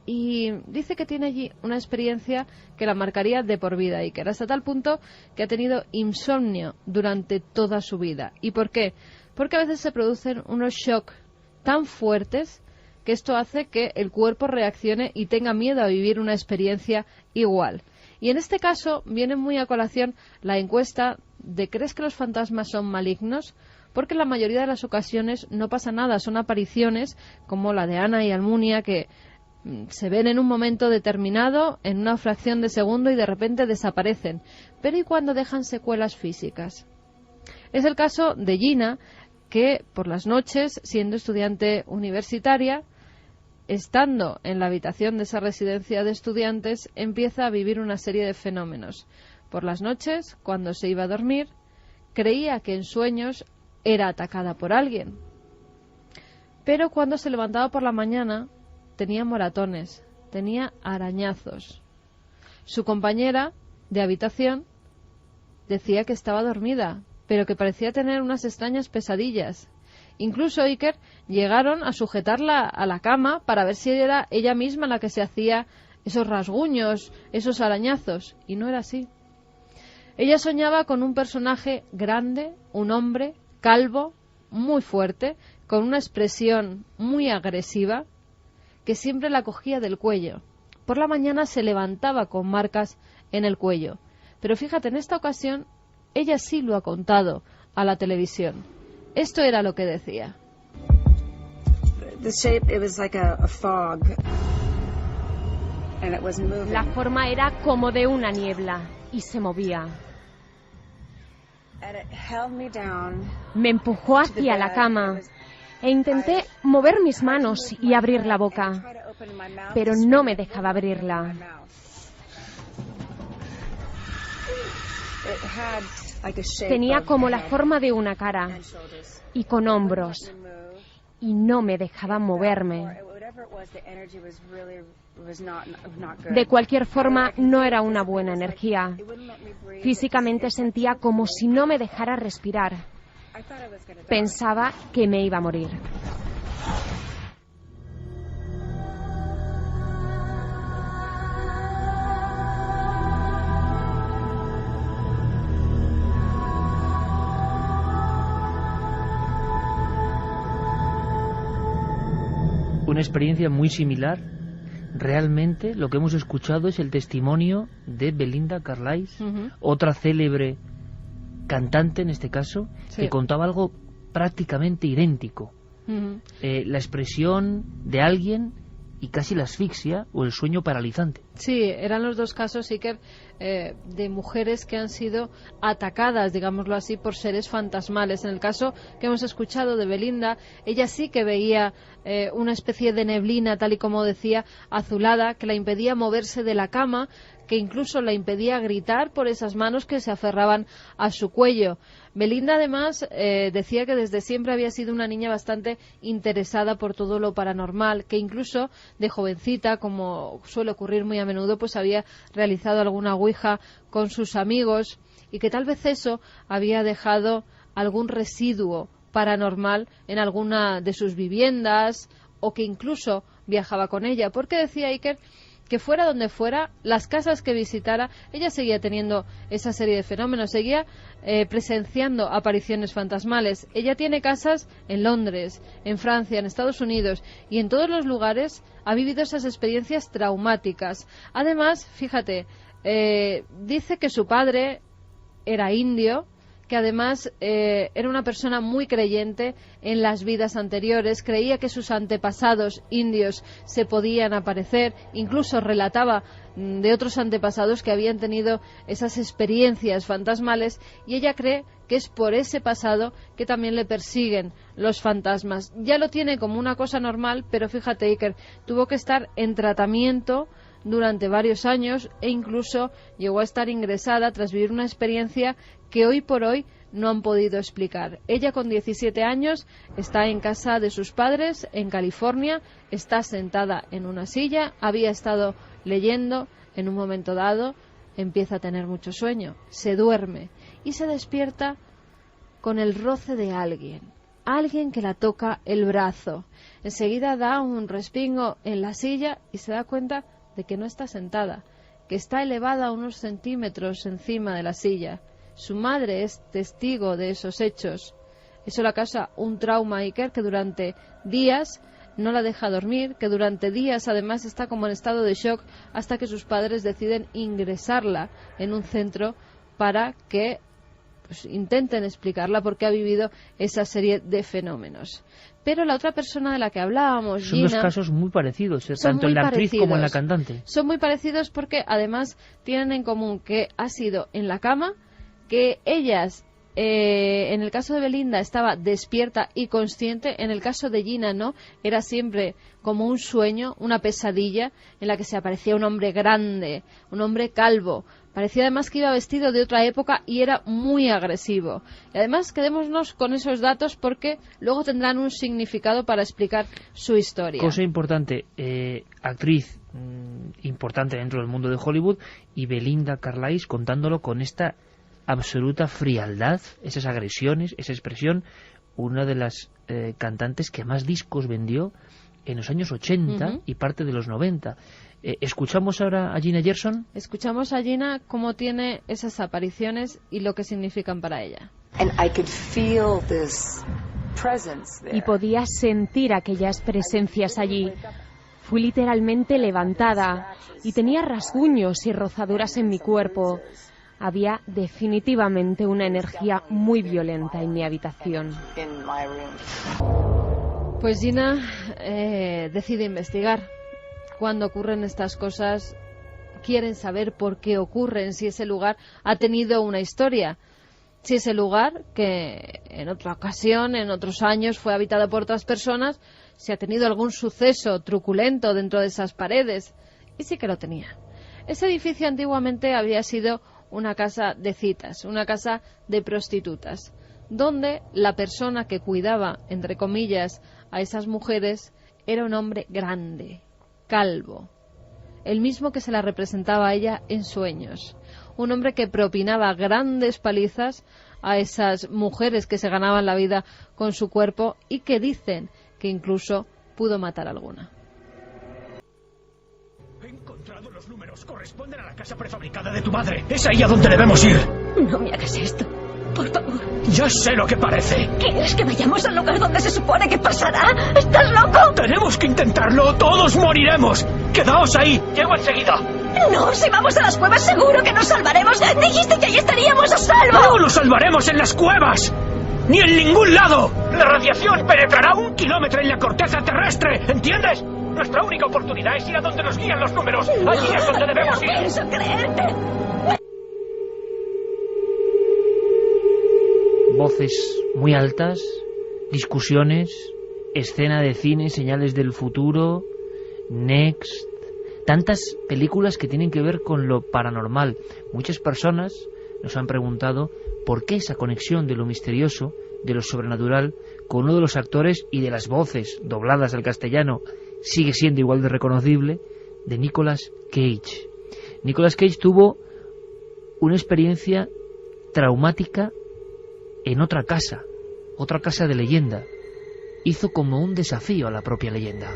y dice que tiene allí una experiencia que la marcaría de por vida, y que era hasta tal punto que ha tenido insomnio durante toda su vida. ¿Y por qué? Porque a veces se producen unos shocks tan fuertes que esto hace que el cuerpo reaccione y tenga miedo a vivir una experiencia igual. Y en este caso viene muy a colación la encuesta de ¿crees que los fantasmas son malignos? porque en la mayoría de las ocasiones no pasa nada, son apariciones como la de Ana y Almunia que se ven en un momento determinado, en una fracción de segundo y de repente desaparecen. Pero ¿y cuando dejan secuelas físicas? Es el caso de Gina, que por las noches, siendo estudiante universitaria, estando en la habitación de esa residencia de estudiantes, empieza a vivir una serie de fenómenos. Por las noches, cuando se iba a dormir, creía que en sueños era atacada por alguien. Pero cuando se levantaba por la mañana, tenía moratones, tenía arañazos. Su compañera de habitación decía que estaba dormida, pero que parecía tener unas extrañas pesadillas. Incluso Iker llegaron a sujetarla a la cama para ver si era ella misma la que se hacía esos rasguños, esos arañazos, y no era así. Ella soñaba con un personaje grande, un hombre calvo, muy fuerte, con una expresión muy agresiva, que siempre la cogía del cuello. Por la mañana se levantaba con marcas en el cuello. Pero fíjate, en esta ocasión, ella sí lo ha contado a la televisión. Esto era lo que decía. La forma era como de una niebla y se movía. Me empujó hacia la cama e intenté mover mis manos y abrir la boca, pero no me dejaba abrirla. Tenía como la forma de una cara y con hombros, y no me dejaba moverme. De cualquier forma, no era una buena energía. Físicamente sentía como si no me dejara respirar. Pensaba que me iba a morir. Una experiencia muy similar. Realmente lo que hemos escuchado es el testimonio de Belinda Carlisle, otra célebre cantante en este caso, que contaba algo prácticamente idéntico. La expresión de alguien y casi la asfixia o el sueño paralizante. Sí, eran los dos casos, Iker, de mujeres que han sido atacadas, digámoslo así, por seres fantasmales. En el caso que hemos escuchado de Belinda, ella sí que veía una especie de neblina, tal y como decía, azulada, que la impedía moverse de la cama, que incluso la impedía gritar por esas manos que se aferraban a su cuello. Belinda, además, decía que desde siempre había sido una niña bastante interesada por todo lo paranormal, que incluso de jovencita, como suele ocurrir muy a menudo, pues había realizado alguna ouija con sus amigos y que tal vez eso había dejado algún residuo paranormal en alguna de sus viviendas o que incluso viajaba con ella, porque decía Iker que fuera donde fuera, las casas que visitara, ella seguía teniendo esa serie de fenómenos, seguía presenciando apariciones fantasmales. Ella tiene casas en Londres, en Francia, en Estados Unidos, y en todos los lugares ha vivido esas experiencias traumáticas. Además, fíjate, dice que su padre era indio, que además era una persona muy creyente en las vidas anteriores, creía que sus antepasados indios se podían aparecer, incluso relataba de otros antepasados que habían tenido esas experiencias fantasmales, y ella cree que es por ese pasado que también le persiguen los fantasmas. Ya lo tiene como una cosa normal, pero fíjate, Iker, tuvo que estar en tratamiento durante varios años e incluso llegó a estar ingresada tras vivir una experiencia que hoy por hoy no han podido explicar. Ella, con 17 años, está en casa de sus padres en California, está sentada en una silla, había estado leyendo, en un momento dado empieza a tener mucho sueño, se duerme y se despierta con el roce de alguien que la toca el brazo. Enseguida da un respingo en la silla y se da cuenta de que no está sentada, que está elevada unos centímetros encima de la silla. Su madre es testigo de esos hechos. Eso le causa un trauma a Iker, que durante días no la deja dormir, que durante días además está como en estado de shock, hasta que sus padres deciden ingresarla en un centro para que pues intenten explicarla porque ha vivido esa serie de fenómenos. Pero la otra persona de la que hablábamos, son Gina, dos casos muy parecidos, tanto en la actriz como en la cantante. Son muy parecidos porque además tienen en común que ha sido en la cama, que ellas, en el caso de Belinda, estaba despierta y consciente. En el caso de Gina no, era siempre como un sueño, una pesadilla en la que se aparecía un hombre grande, un hombre calvo. Parecía además que iba vestido de otra época y era muy agresivo. Y además quedémonos con esos datos porque luego tendrán un significado para explicar su historia. Cosa importante, actriz importante dentro del mundo de Hollywood, y Belinda Carlisle contándolo con esta absoluta frialdad, esas agresiones, esa expresión, una de las cantantes que más discos vendió en los años 80 y parte de los 90. ¿Escuchamos ahora a Gina Gershon? Escuchamos a Gina cómo tiene esas apariciones y lo que significan para ella. Y podía sentir aquellas presencias allí. Fui literalmente levantada y tenía rasguños y rozaduras en mi cuerpo. Había definitivamente una energía muy violenta en mi habitación. Pues Gina decide investigar. Cuando ocurren estas cosas, quieren saber por qué ocurren, si ese lugar ha tenido una historia. Si ese lugar, que en otra ocasión, en otros años, fue habitado por otras personas, si ha tenido algún suceso truculento dentro de esas paredes. Y sí que lo tenía. Ese edificio antiguamente había sido una casa de citas, una casa de prostitutas, donde la persona que cuidaba, entre comillas, a esas mujeres era un hombre grande, calvo, el mismo que se la representaba a ella en sueños. Un hombre que propinaba grandes palizas a esas mujeres que se ganaban la vida con su cuerpo y que dicen que incluso pudo matar a alguna. He encontrado los números. Corresponden a la casa prefabricada de tu madre. Es ahí a donde debemos ir. No me hagas esto. Por favor. Ya sé lo que parece. ¿Quieres que vayamos al lugar donde se supone que pasará? ¿Estás loco? Tenemos que intentarlo. Todos moriremos. Quedaos ahí. Llego enseguida. No, si vamos a las cuevas seguro que nos salvaremos. Dijiste que ahí estaríamos a salvo. No nos salvaremos en las cuevas. Ni en ningún lado. La radiación penetrará 1 kilómetro en la corteza terrestre. ¿Entiendes? Nuestra única oportunidad es ir a donde nos guían los números. Allí es donde debemos ir. No pienso creerte. Voces muy altas, discusiones, escena de cine, señales del futuro, Next, tantas películas que tienen que ver con lo paranormal. Muchas personas nos han preguntado por qué esa conexión de lo misterioso, de lo sobrenatural, con uno de los actores y de las voces dobladas al castellano sigue siendo igual de reconocible, de Nicolas Cage. Nicolas Cage tuvo una experiencia traumática en otra casa de leyenda. Hizo como un desafío a la propia leyenda.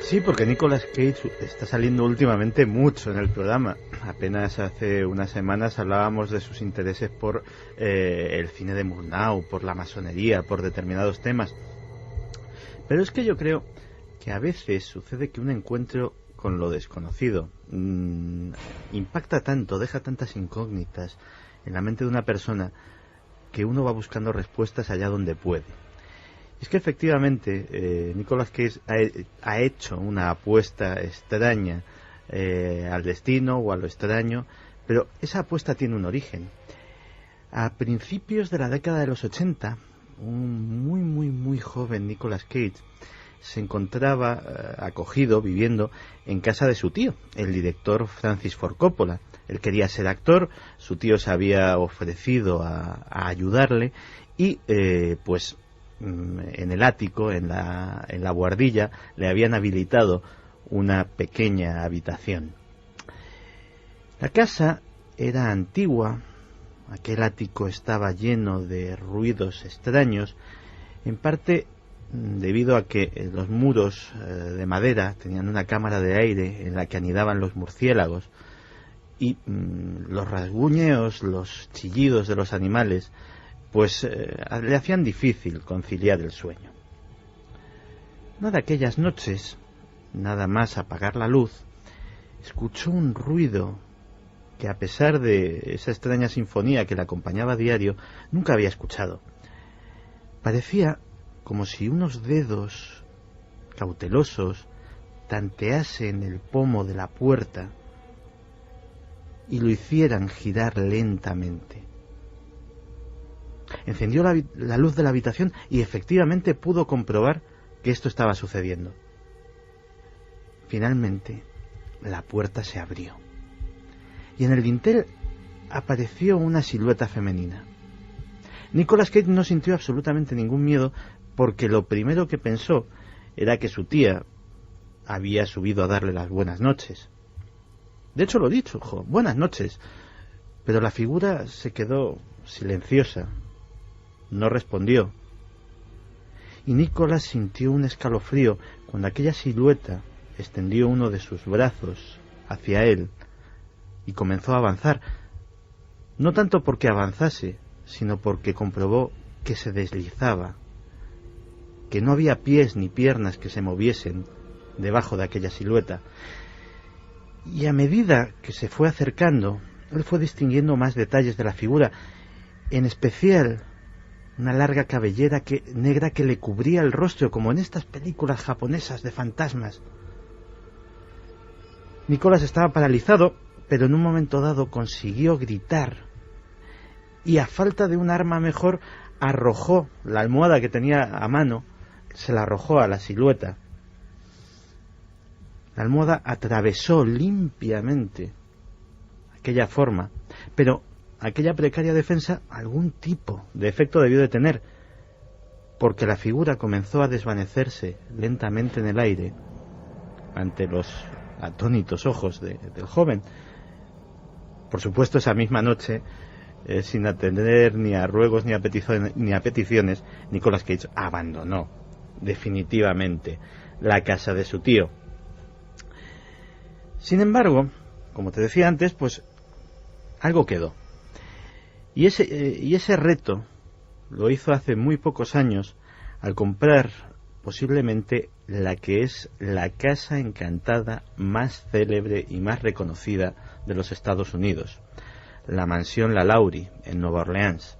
Sí, porque Nicolas Cage está saliendo últimamente mucho en el programa. Apenas hace unas semanas hablábamos de sus intereses por el cine de Murnau, por la masonería, por determinados temas. Pero es que yo creo que a veces sucede que un encuentro con lo desconocido impacta tanto, deja tantas incógnitas en la mente de una persona que uno va buscando respuestas allá donde puede. Es que efectivamente Nicolas Cage ha hecho una apuesta extraña al destino o a lo extraño, pero esa apuesta tiene un origen. A principios de la década de los 80, un muy joven Nicolas Cage se encontraba acogido, viviendo en casa de su tío, el director Francis Ford Coppola. Él quería ser actor, su tío se había ofrecido a ayudarle y pues en el ático, en la buhardilla, le habían habilitado una pequeña habitación. La casa era antigua, aquel ático estaba lleno de ruidos extraños, en parte debido a que los muros de madera tenían una cámara de aire en la que anidaban los murciélagos y los rasguñeos, los chillidos de los animales pues le hacían difícil conciliar el sueño. Una de aquellas noches, nada más apagar la luz, escuchó un ruido que a pesar de esa extraña sinfonía que la acompañaba a diario, nunca había escuchado. Parecía como si unos dedos cautelosos tanteasen el pomo de la puerta y lo hicieran girar lentamente. Encendió la luz de la habitación y efectivamente pudo comprobar que esto estaba sucediendo. Finalmente, la puerta se abrió y en el dintel apareció una silueta femenina. Nicolas Cage no sintió absolutamente ningún miedo porque lo primero que pensó era que su tía había subido a darle las buenas noches. De hecho lo dicho, buenas noches, pero la figura se quedó silenciosa, no respondió. Y Nicolas sintió un escalofrío cuando aquella silueta extendió uno de sus brazos hacia él y comenzó a avanzar, no tanto porque avanzase, sino porque comprobó que se deslizaba, que no había pies ni piernas que se moviesen debajo de aquella silueta. Y a medida que se fue acercando, él fue distinguiendo más detalles de la figura, en especial una larga cabellera negra que le cubría el rostro, como en estas películas japonesas de fantasmas. Nicolas estaba paralizado, pero en un momento dado consiguió gritar y, a falta de un arma mejor, arrojó la almohada que tenía a mano, se la arrojó a la silueta. La almohada atravesó limpiamente aquella forma, pero aquella precaria defensa algún tipo de efecto debió de tener, porque la figura comenzó a desvanecerse lentamente en el aire ante los atónitos ojos del joven. Por supuesto, esa misma noche, sin atender ni a ruegos ni a peticiones, Nicolas Cage abandonó definitivamente la casa de su tío. Sin embargo, como te decía antes, pues algo quedó. Y ese reto lo hizo hace muy pocos años al comprar posiblemente la que es la casa encantada más célebre y más reconocida de los Estados Unidos, la mansión Lalaurie en Nueva Orleans.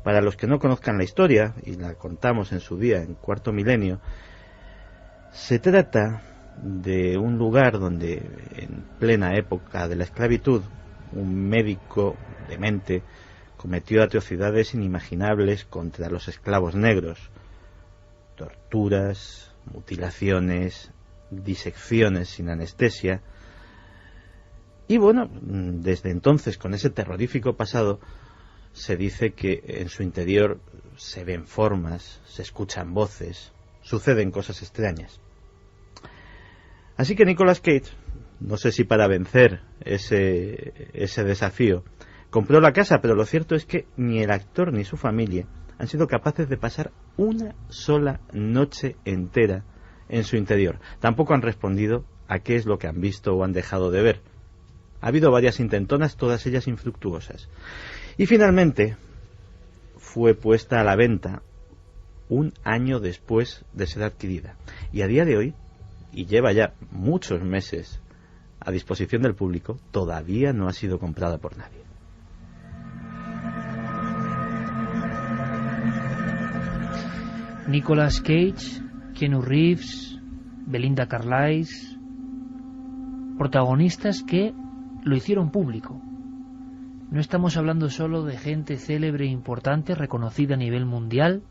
Para los que no conozcan la historia, y la contamos en su día en Cuarto Milenio, se trata de un lugar donde en plena época de la esclavitud un médico demente cometió atrocidades inimaginables contra los esclavos negros: torturas, mutilaciones, disecciones sin anestesia. Y bueno, desde entonces, con ese terrorífico pasado, se dice que en su interior se ven formas, se escuchan voces, suceden cosas extrañas. Así que Nicolas Cage, no sé si para vencer ese desafío, compró la casa, pero lo cierto es que ni el actor ni su familia han sido capaces de pasar una sola noche entera en su interior. Tampoco han respondido a qué es lo que han visto o han dejado de ver. Ha habido varias intentonas, todas ellas infructuosas. Y finalmente fue puesta a la venta un año después de ser adquirida. Y a día de hoy, y lleva ya muchos meses a disposición del público, todavía no ha sido comprada por nadie. Nicolas Cage, Keanu Reeves, Belinda Carlisle, protagonistas que lo hicieron público. No estamos hablando solo de gente célebre e importante, reconocida a nivel mundial,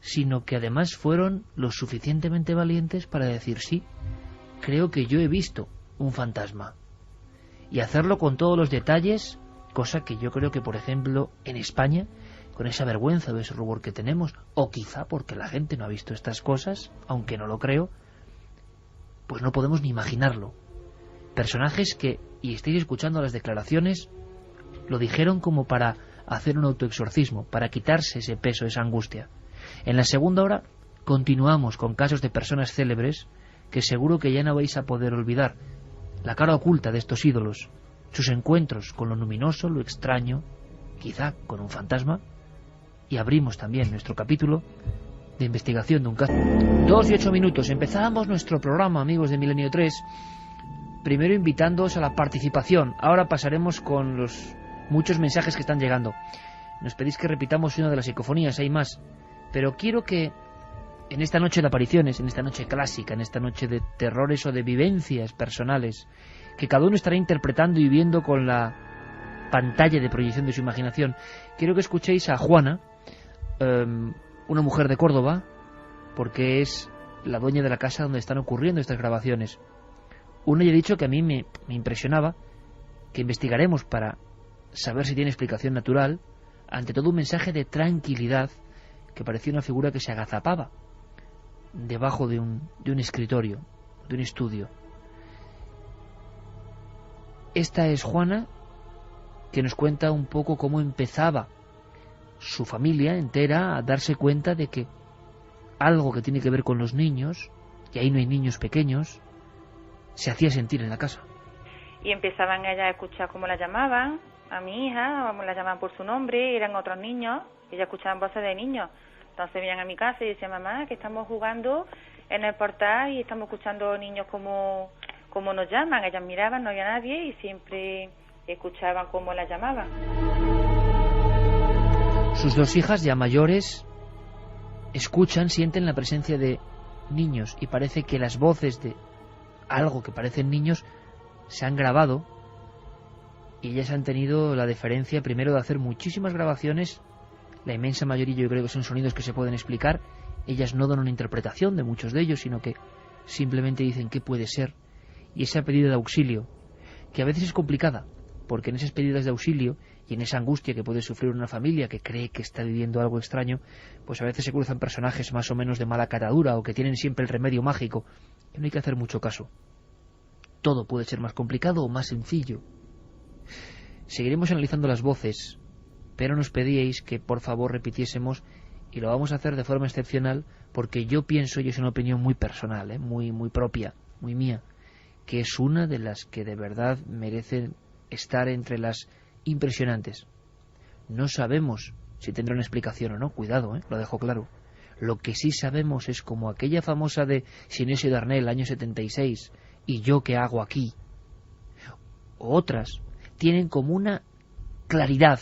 sino que además fueron lo suficientemente valientes para decir: sí, creo que yo he visto un fantasma. Y hacerlo con todos los detalles, cosa que yo creo que, por ejemplo, en España, con esa vergüenza o ese rubor que tenemos, o quizá porque la gente no ha visto estas cosas, aunque no lo creo, pues no podemos ni imaginarlo. Personajes que, y estáis escuchando las declaraciones, lo dijeron como para hacer un autoexorcismo, para quitarse ese peso, esa angustia. En la segunda hora continuamos con casos de personas célebres que seguro que ya no vais a poder olvidar. La cara oculta de estos ídolos, sus encuentros con lo luminoso, lo extraño, quizá con un fantasma. Y abrimos también nuestro capítulo de investigación de un caso. 2 y 8 minutos. Empezábamos nuestro programa, amigos de Milenio 3, primero invitándoos a la participación. Ahora pasaremos con los muchos mensajes que están llegando. Nos pedís que repitamos una de las psicofonías, hay más. Pero quiero que en esta noche de apariciones, en esta noche clásica, en esta noche de terrores o de vivencias personales, que cada uno estará interpretando y viendo con la pantalla de proyección de su imaginación, quiero que escuchéis a Juana, una mujer de Córdoba, porque es la dueña de la casa donde están ocurriendo estas grabaciones. Una ya he dicho que a mí me impresionaba, que investigaremos para saber si tiene explicación natural, ante todo un mensaje de tranquilidad, que parecía una figura que se agazapaba debajo de un escritorio, de un estudio. Esta es Juana, que nos cuenta un poco cómo empezaba su familia entera a darse cuenta de que algo que tiene que ver con los niños, y ahí no hay niños pequeños, se hacía sentir en la casa. Y empezaban ellas a escuchar cómo la llamaban, a mi hija, la llamaban por su nombre, eran otros niños, ellas escuchaban voces de niños. Entonces venían a mi casa y decían, mamá, que estamos jugando en el portal y estamos escuchando niños como nos llaman. Ellas miraban, no había nadie y siempre escuchaban cómo la llamaban. Sus dos hijas ya mayores escuchan, sienten la presencia de niños y parece que las voces de algo que parecen niños se han grabado y ellas han tenido la deferencia primero de hacer muchísimas grabaciones. La inmensa mayoría yo creo que son sonidos que se pueden explicar. Ellas no dan una interpretación de muchos de ellos, sino que simplemente dicen qué puede ser. Y esa pedida de auxilio, que a veces es complicada, porque en esas pedidas de auxilio y en esa angustia que puede sufrir una familia que cree que está viviendo algo extraño, pues a veces se cruzan personajes más o menos de mala catadura o que tienen siempre el remedio mágico, y no hay que hacer mucho caso. Todo puede ser más complicado o más sencillo. Seguiremos analizando las voces, pero nos pedíais que por favor repitiésemos, y lo vamos a hacer de forma excepcional, porque yo pienso, y es una opinión muy personal, muy propia, muy mía, que es una de las que de verdad merecen estar entre las impresionantes. No sabemos si tendrá una explicación o no, cuidado, lo dejo claro. Lo que sí sabemos es como aquella famosa de Sinesio Darnell, año 76, ¿y yo qué hago aquí? O otras tienen como una claridad,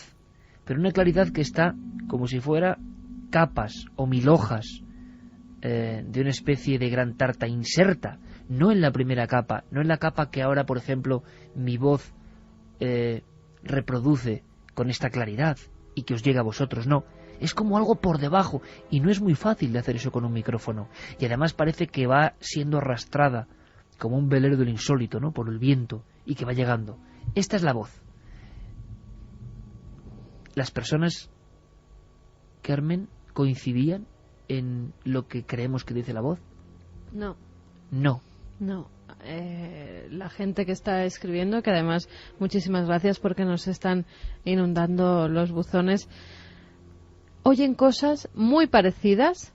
pero una claridad que está como si fuera capas o mil hojas de una especie de gran tarta inserta, no en la primera capa, no en la capa que ahora, por ejemplo, mi voz reproduce con esta claridad y que os llega a vosotros, no, es como algo por debajo y no es muy fácil de hacer eso con un micrófono y además parece que va siendo arrastrada como un velero del insólito, ¿no?, por el viento y que va llegando. Esta es la voz. Las personas, Carmen, coincidían en lo que creemos que dice la voz. No. La gente que está escribiendo, que además muchísimas gracias porque nos están inundando los buzones, oyen cosas muy parecidas,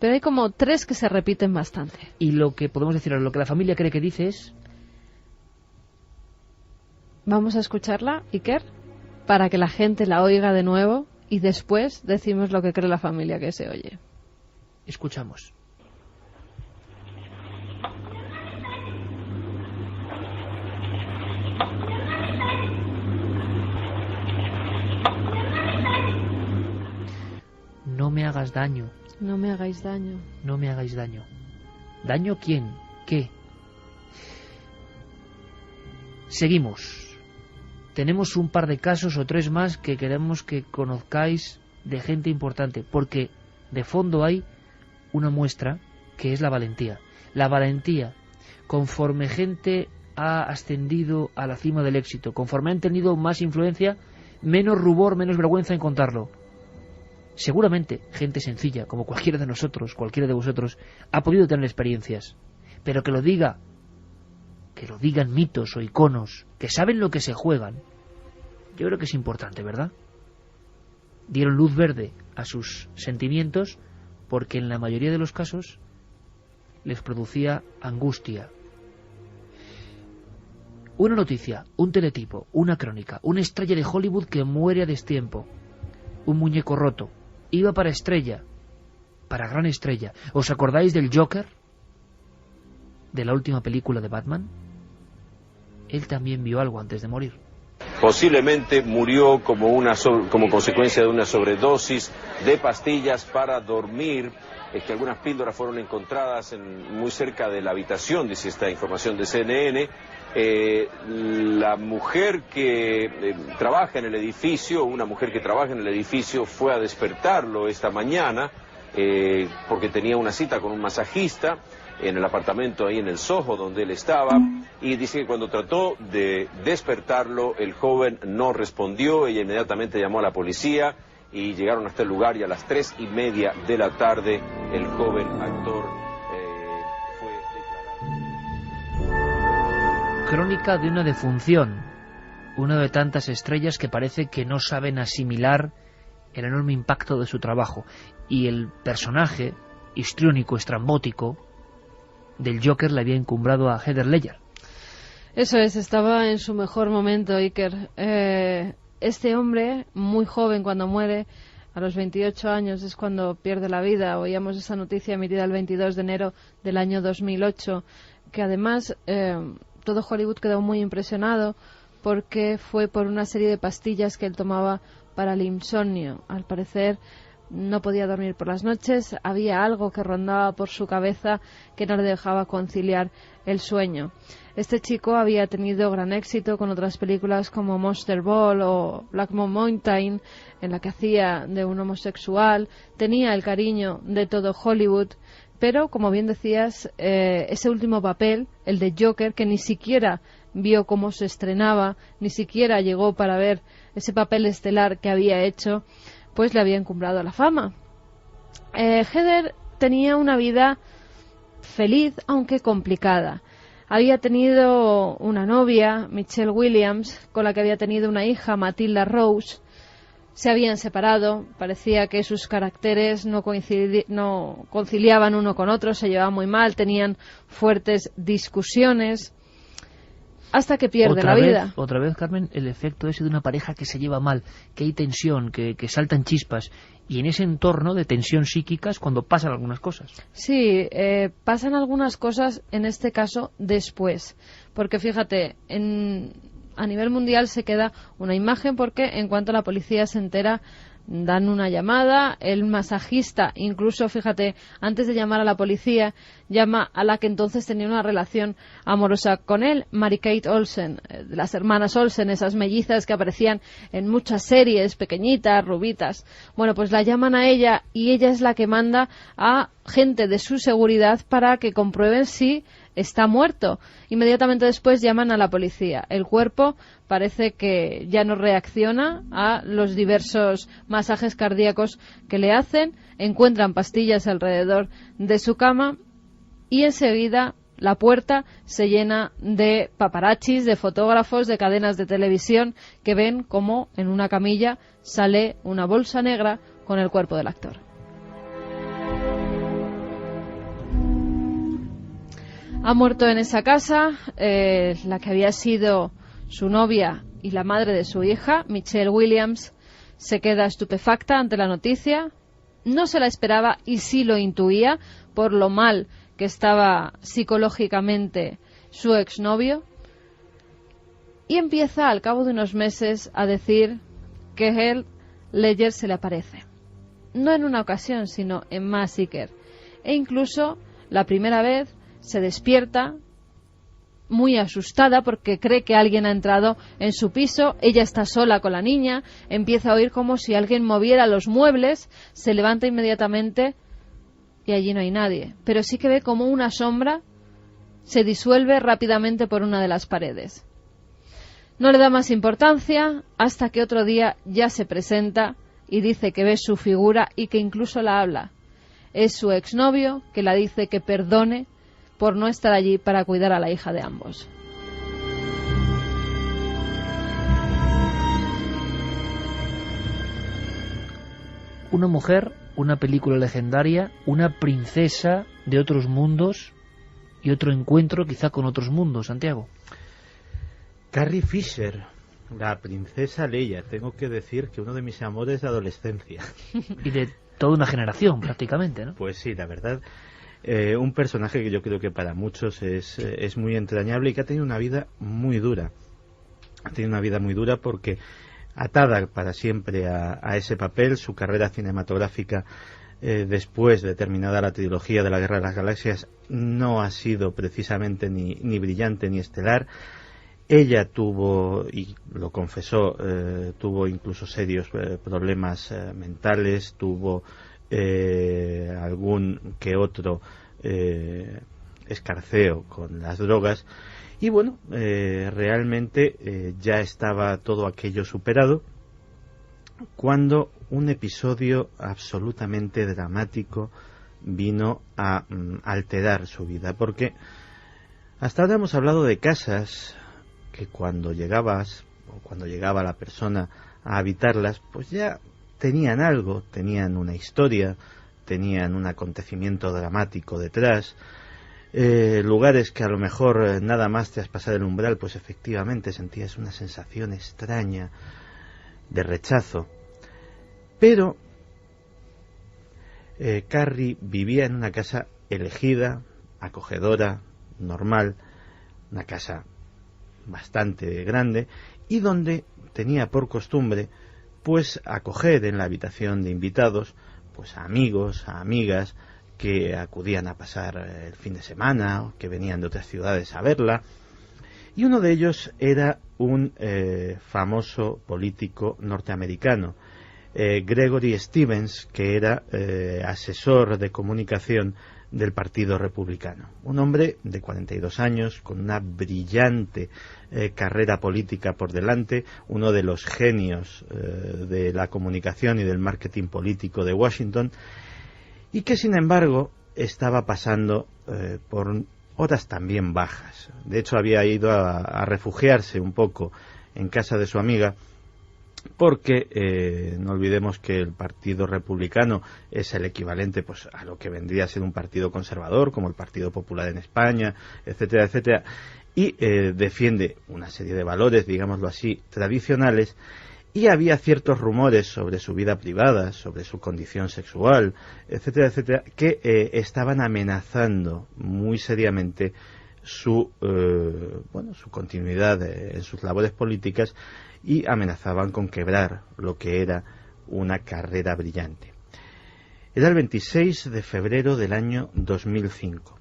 pero hay como tres que se repiten bastante. Y lo que podemos decir, lo que la familia cree que dice es... Vamos a escucharla, Iker, para que la gente la oiga de nuevo y después decimos lo que cree la familia que se oye. Escuchamos. No me hagas daño. No me hagáis daño. No me hagáis daño. ¿Daño quién? ¿Qué? Seguimos. Tenemos un par de casos o tres más que queremos que conozcáis de gente importante, porque de fondo hay una muestra que es la valentía. La valentía, conforme gente ha ascendido a la cima del éxito, conforme han tenido más influencia, menos rubor, menos vergüenza en contarlo. Seguramente gente sencilla, como cualquiera de nosotros, cualquiera de vosotros, ha podido tener experiencias, pero que lo digan mitos o iconos, que saben lo que se juegan, yo creo que es importante, ¿verdad? Dieron luz verde a sus sentimientos porque en la mayoría de los casos les producía angustia. Una noticia, un teletipo, una crónica, una estrella de Hollywood que muere a destiempo, un muñeco roto, iba para estrella, para gran estrella. ¿Os acordáis del Joker? ¿De la última película de Batman? él también vio algo antes de morir. Posiblemente murió como consecuencia de una sobredosis de pastillas para dormir. Es que algunas píldoras fueron encontradas muy cerca de la habitación, dice esta información de CNN. La mujer que trabaja en el edificio, fue a despertarlo esta mañana porque tenía una cita con un masajista en el apartamento ahí en el Soho donde él estaba, y dice que cuando trató de despertarlo el joven no respondió. Ella inmediatamente llamó a la policía y llegaron hasta el lugar, y a las 3:30 de la tarde el joven actor fue declarado. Crónica de una defunción, una de tantas estrellas que parece que no saben asimilar el enorme impacto de su trabajo, y el personaje histriónico, estrambótico del Joker le había encumbrado a Heath Ledger. Eso es, estaba en su mejor momento, Iker. Este hombre, muy joven cuando muere, a los 28 años es cuando pierde la vida. Oíamos esa noticia emitida el 22 de enero del año 2008, que además todo Hollywood quedó muy impresionado porque fue por una serie de pastillas que él tomaba para el insomnio. Al parecer no podía dormir por las noches, había algo que rondaba por su cabeza que no le dejaba conciliar el sueño. Este chico había tenido gran éxito con otras películas como Monster Ball o Black Mountain, en la que hacía de un homosexual. Tenía el cariño de todo Hollywood, pero, como bien decías, ese último papel, el de Joker, que ni siquiera vio cómo se estrenaba, ni siquiera llegó para ver ese papel estelar que había hecho, pues le había encumbrado a la fama. Heather tenía una vida feliz, aunque complicada. Había tenido una novia, Michelle Williams, con la que había tenido una hija, Matilda Rose. Se habían separado, parecía que sus caracteres no conciliaban uno con otro, se llevaban muy mal, tenían fuertes discusiones, hasta que pierde la vida. Otra vez, Carmen, el efecto ese de una pareja que se lleva mal, que hay tensión, que saltan chispas, y en ese entorno de tensión psíquica es cuando pasan algunas cosas. Sí, pasan algunas cosas, en este caso, después. Porque fíjate, a nivel mundial se queda una imagen porque en cuanto la policía se entera, dan una llamada, el masajista, incluso, fíjate, antes de llamar a la policía, llama a la que entonces tenía una relación amorosa con él, Mary-Kate Olsen, de las hermanas Olsen, esas mellizas que aparecían en muchas series, pequeñitas, rubitas. Bueno, pues la llaman a ella y ella es la que manda a gente de su seguridad para que comprueben si está muerto. Inmediatamente después llaman a la policía. El cuerpo parece que ya no reacciona a los diversos masajes cardíacos que le hacen. Encuentran pastillas alrededor de su cama y enseguida la puerta se llena de paparazzis, de fotógrafos, de cadenas de televisión que ven cómo en una camilla sale una bolsa negra con el cuerpo del actor. Ha muerto en esa casa la que había sido su novia y la madre de su hija, Michelle Williams. Se queda estupefacta ante la noticia. No se la esperaba y sí lo intuía por lo mal que estaba psicológicamente su exnovio. Y empieza, al cabo de unos meses, a decir que Heath Ledger se le aparece. No en una ocasión, sino en más, Iker. E incluso, la primera vez, se despierta muy asustada porque cree que alguien ha entrado en su piso. Ella está sola con la niña, empieza a oír como si alguien moviera los muebles, se levanta inmediatamente y allí no hay nadie. Pero sí que ve como una sombra se disuelve rápidamente por una de las paredes. No le da más importancia hasta que otro día ya se presenta y dice que ve su figura y que incluso la habla. Es su exnovio que la dice que perdone por no estar allí para cuidar a la hija de ambos. Una mujer, una película legendaria, una princesa de otros mundos y otro encuentro quizá con otros mundos, Santiago. Carrie Fisher, la princesa Leia, tengo que decir que uno de mis amores de adolescencia. Y de toda una generación prácticamente, ¿no? Pues sí, la verdad un personaje que yo creo que para muchos es muy entrañable y que ha tenido una vida muy dura. Ha tenido una vida muy dura porque atada para siempre a ese papel, su carrera cinematográfica después de terminada la trilogía de la Guerra de las Galaxias no ha sido precisamente ni brillante ni estelar. Ella tuvo, y lo confesó, tuvo incluso serios problemas mentales, tuvo algún que otro escarceo con las drogas, y bueno, realmente ya estaba todo aquello superado cuando un episodio absolutamente dramático vino a alterar su vida, porque hasta ahora hemos hablado de casas que cuando llegabas o cuando llegaba la persona a habitarlas, pues ya tenían algo, tenían una historia, tenían un acontecimiento dramático detrás, lugares que a lo mejor nada más te has pasado el umbral, pues efectivamente sentías una sensación extraña de rechazo. Pero Carrie vivía en una casa elegida, acogedora, normal, una casa bastante grande, y donde tenía por costumbre pues acoger en la habitación de invitados pues a amigos, a amigas que acudían a pasar el fin de semana o que venían de otras ciudades a verla, y uno de ellos era un famoso político norteamericano, Gregory Stevens, que era asesor de comunicación del Partido Republicano. Un hombre de 42 años, con una brillante carrera política por delante, uno de los genios de la comunicación y del marketing político de Washington, y que sin embargo estaba pasando por horas también bajas. De hecho, había ido a refugiarse un poco en casa de su amiga, porque no olvidemos que el Partido Republicano es el equivalente pues a lo que vendría a ser un partido conservador, como el Partido Popular en España, etcétera, etcétera, y defiende una serie de valores, digámoslo así, tradicionales, y había ciertos rumores sobre su vida privada, sobre su condición sexual, etcétera, etcétera, que estaban amenazando muy seriamente su continuidad en sus labores políticas, y amenazaban con quebrar lo que era una carrera brillante. Era el 26 de febrero del año 2005.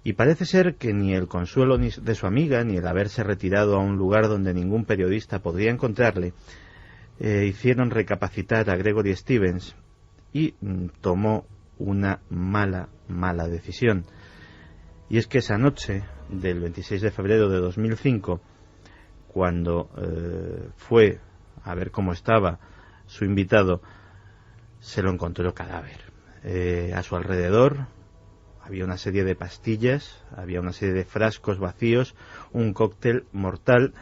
Y parece ser que ni el consuelo de su amiga, ni el haberse retirado a un lugar donde ningún periodista podría encontrarle, hicieron recapacitar a Gregory Stevens, y tomó una mala decisión. Y es que esa noche del 26 de febrero de 2005, cuando fue a ver cómo estaba su invitado, se lo encontró cadáver. A su alrededor había una serie de pastillas, había una serie de frascos vacíos, un cóctel mortal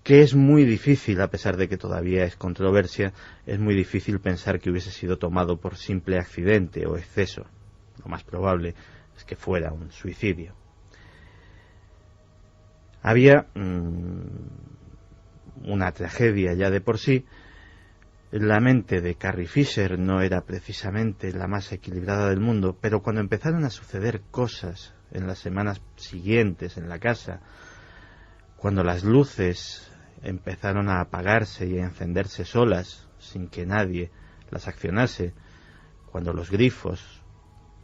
que es muy difícil, a pesar de que todavía es controversia, es muy difícil pensar que hubiese sido tomado por simple accidente o exceso. Lo más probable es que fuera un suicidio. Había una tragedia ya de por sí. La mente de Carrie Fisher no era precisamente la más equilibrada del mundo, pero cuando empezaron a suceder cosas en las semanas siguientes en la casa, cuando las luces empezaron a apagarse y a encenderse solas sin que nadie las accionase, cuando los grifos,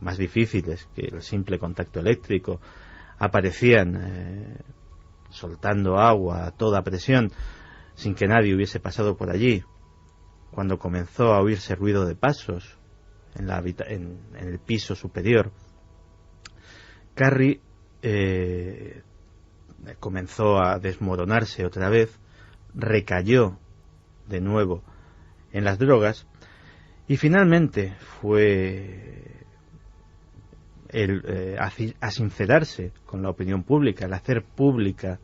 más difíciles que el simple contacto eléctrico, aparecían soltando agua a toda presión sin que nadie hubiese pasado por allí, cuando comenzó a oírse ruido de pasos en el piso superior, Carrie comenzó a desmoronarse otra vez, recayó de nuevo en las drogas, y finalmente fue a sincerarse con la opinión pública, el hacer pública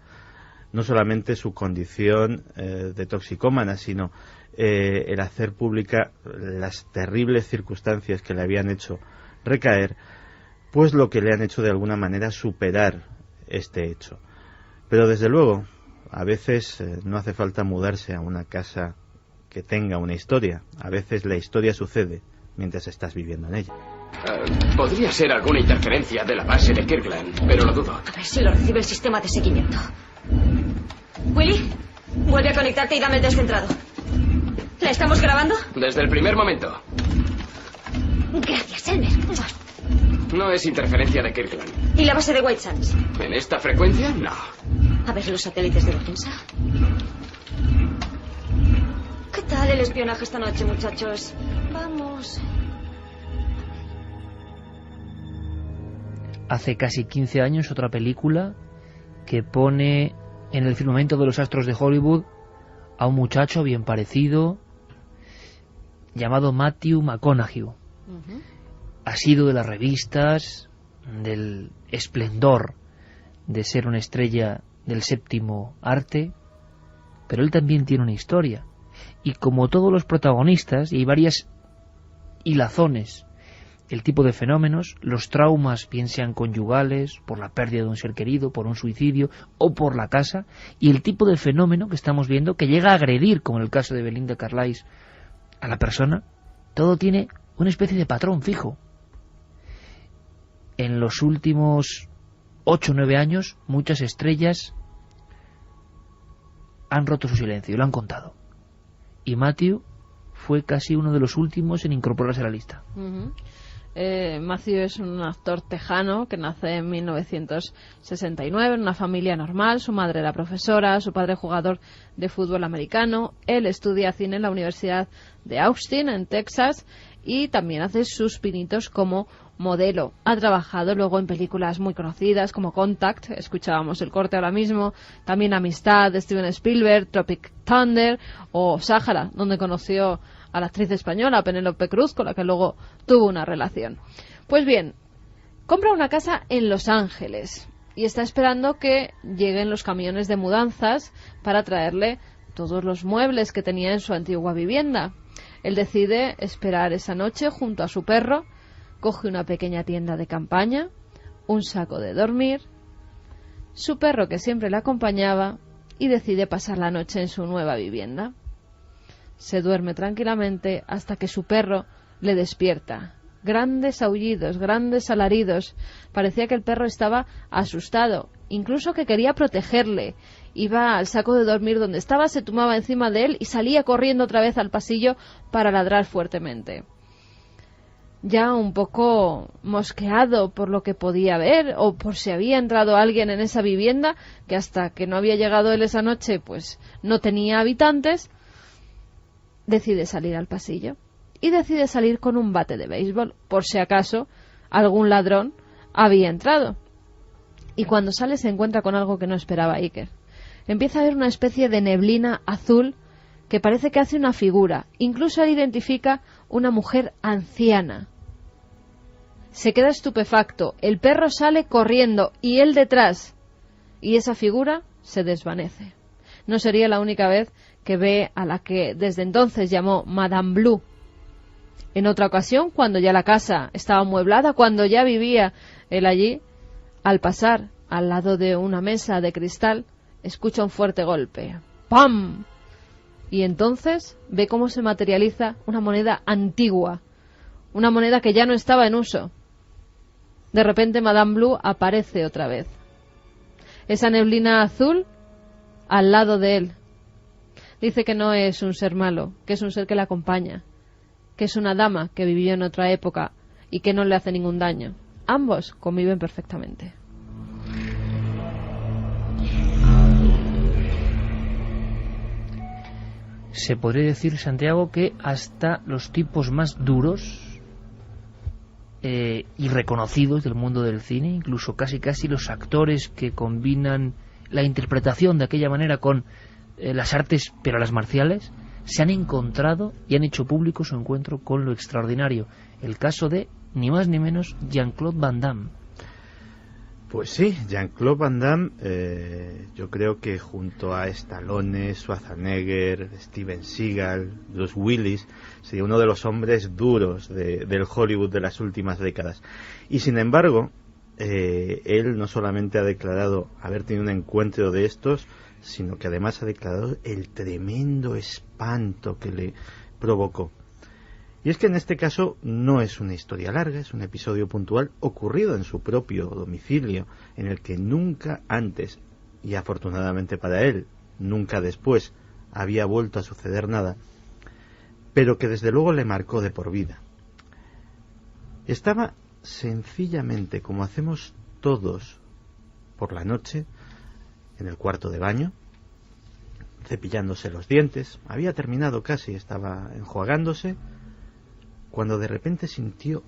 no solamente su condición de toxicómana, sino el hacer pública las terribles circunstancias que le habían hecho recaer, pues lo que le han hecho de alguna manera superar este hecho. Pero desde luego, a veces no hace falta mudarse a una casa que tenga una historia, a veces la historia sucede mientras estás viviendo en ella. Podría ser alguna interferencia de la base de Kirkland, pero lo dudo. A ver si lo recibe el sistema de seguimiento. Willy, vuelve a conectarte y dame el descentrado. ¿La estamos grabando? Desde el primer momento. Gracias, Elmer. No es interferencia de Kirkland. ¿Y la base de White Sands? ¿En esta frecuencia? No. A ver los satélites de defensa. ¿Qué tal el espionaje esta noche, muchachos? Vamos. Hace casi 15 años otra película que pone en el firmamento de los astros de Hollywood a un muchacho bien parecido llamado Matthew McConaughey. Asiduo de las revistas, del esplendor de ser una estrella del séptimo arte, pero él también tiene una historia. Y como todos los protagonistas, y hay varias hilazones, el tipo de fenómenos, los traumas, bien sean conyugales, por la pérdida de un ser querido, por un suicidio o por la casa, y el tipo de fenómeno que estamos viendo que llega a agredir, como en el caso de Belinda Carlisle, a la persona, todo tiene una especie de patrón fijo. En los últimos 8 o 9 años, muchas estrellas han roto su silencio y lo han contado. Y Matthew fue casi uno de los últimos en incorporarse a la lista. Matthew es un actor tejano que nace en 1969 en una familia normal. Su madre era profesora, su padre jugador de fútbol americano. Él estudia cine en la Universidad de Austin, en Texas, y también hace sus pinitos como modelo. Ha trabajado luego en películas muy conocidas como Contact, escuchábamos el corte ahora mismo, también Amistad de Steven Spielberg, Tropic Thunder o Sáhara, donde conoció a la actriz española Penélope Cruz, con la que luego tuvo una relación. Pues bien, compra una casa en Los Ángeles y está esperando que lleguen los camiones de mudanzas para traerle todos los muebles que tenía en su antigua vivienda. Él decide esperar esa noche junto a su perro, coge una pequeña tienda de campaña, un saco de dormir, su perro que siempre le acompañaba, y decide pasar la noche en su nueva vivienda. Se duerme tranquilamente hasta que su perro le despierta. Grandes aullidos, grandes alaridos. Parecía que el perro estaba asustado, incluso que quería protegerle. Iba al saco de dormir donde estaba, se tumbaba encima de él y salía corriendo otra vez al pasillo para ladrar fuertemente. Ya un poco mosqueado por lo que podía ver o por si había entrado alguien en esa vivienda, que hasta que no había llegado él esa noche pues no tenía habitantes, decide salir al pasillo y decide salir con un bate de béisbol por si acaso algún ladrón había entrado. Y cuando sale se encuentra con algo que no esperaba Iker. Empieza a ver una especie de neblina azul que parece que hace una figura. Incluso él identifica una mujer anciana. Se queda estupefacto. El perro sale corriendo y él detrás. Y esa figura se desvanece. No sería la única vez que ve a la que desde entonces llamó Madame Blue. En otra ocasión, cuando ya la casa estaba amueblada, cuando ya vivía él allí, al pasar al lado de una mesa de cristal, escucha un fuerte golpe. ¡Pam! Y entonces ve cómo se materializa una moneda antigua, una moneda que ya no estaba en uso. De repente Madame Blue aparece otra vez. Esa neblina azul al lado de él. Dice que no es un ser malo, que es un ser que le acompaña, que es una dama que vivió en otra época y que no le hace ningún daño. Ambos conviven perfectamente. Se podría decir, Santiago, que hasta los tipos más duros y reconocidos del mundo del cine, incluso casi los actores que combinan la interpretación de aquella manera con las artes, pero las marciales, se han encontrado y han hecho público su encuentro con lo extraordinario. El caso de, ni más ni menos, Jean-Claude Van Damme. Pues sí, Jean-Claude Van Damme, yo creo que junto a Stallone, Schwarzenegger, Steven Seagal, Bruce Willis, sería uno de los hombres duros del Hollywood de las últimas décadas. Y sin embargo, él no solamente ha declarado haber tenido un encuentro de estos, sino que además ha declarado el tremendo espanto que le provocó. Y es que en este caso no es una historia larga, es un episodio puntual ocurrido en su propio domicilio, en el que nunca antes, y afortunadamente para él, nunca después, había vuelto a suceder nada, pero que desde luego le marcó de por vida. Estaba sencillamente, como hacemos todos por la noche, en el cuarto de baño, cepillándose los dientes, había terminado casi, estaba enjuagándose, cuando de repente sintió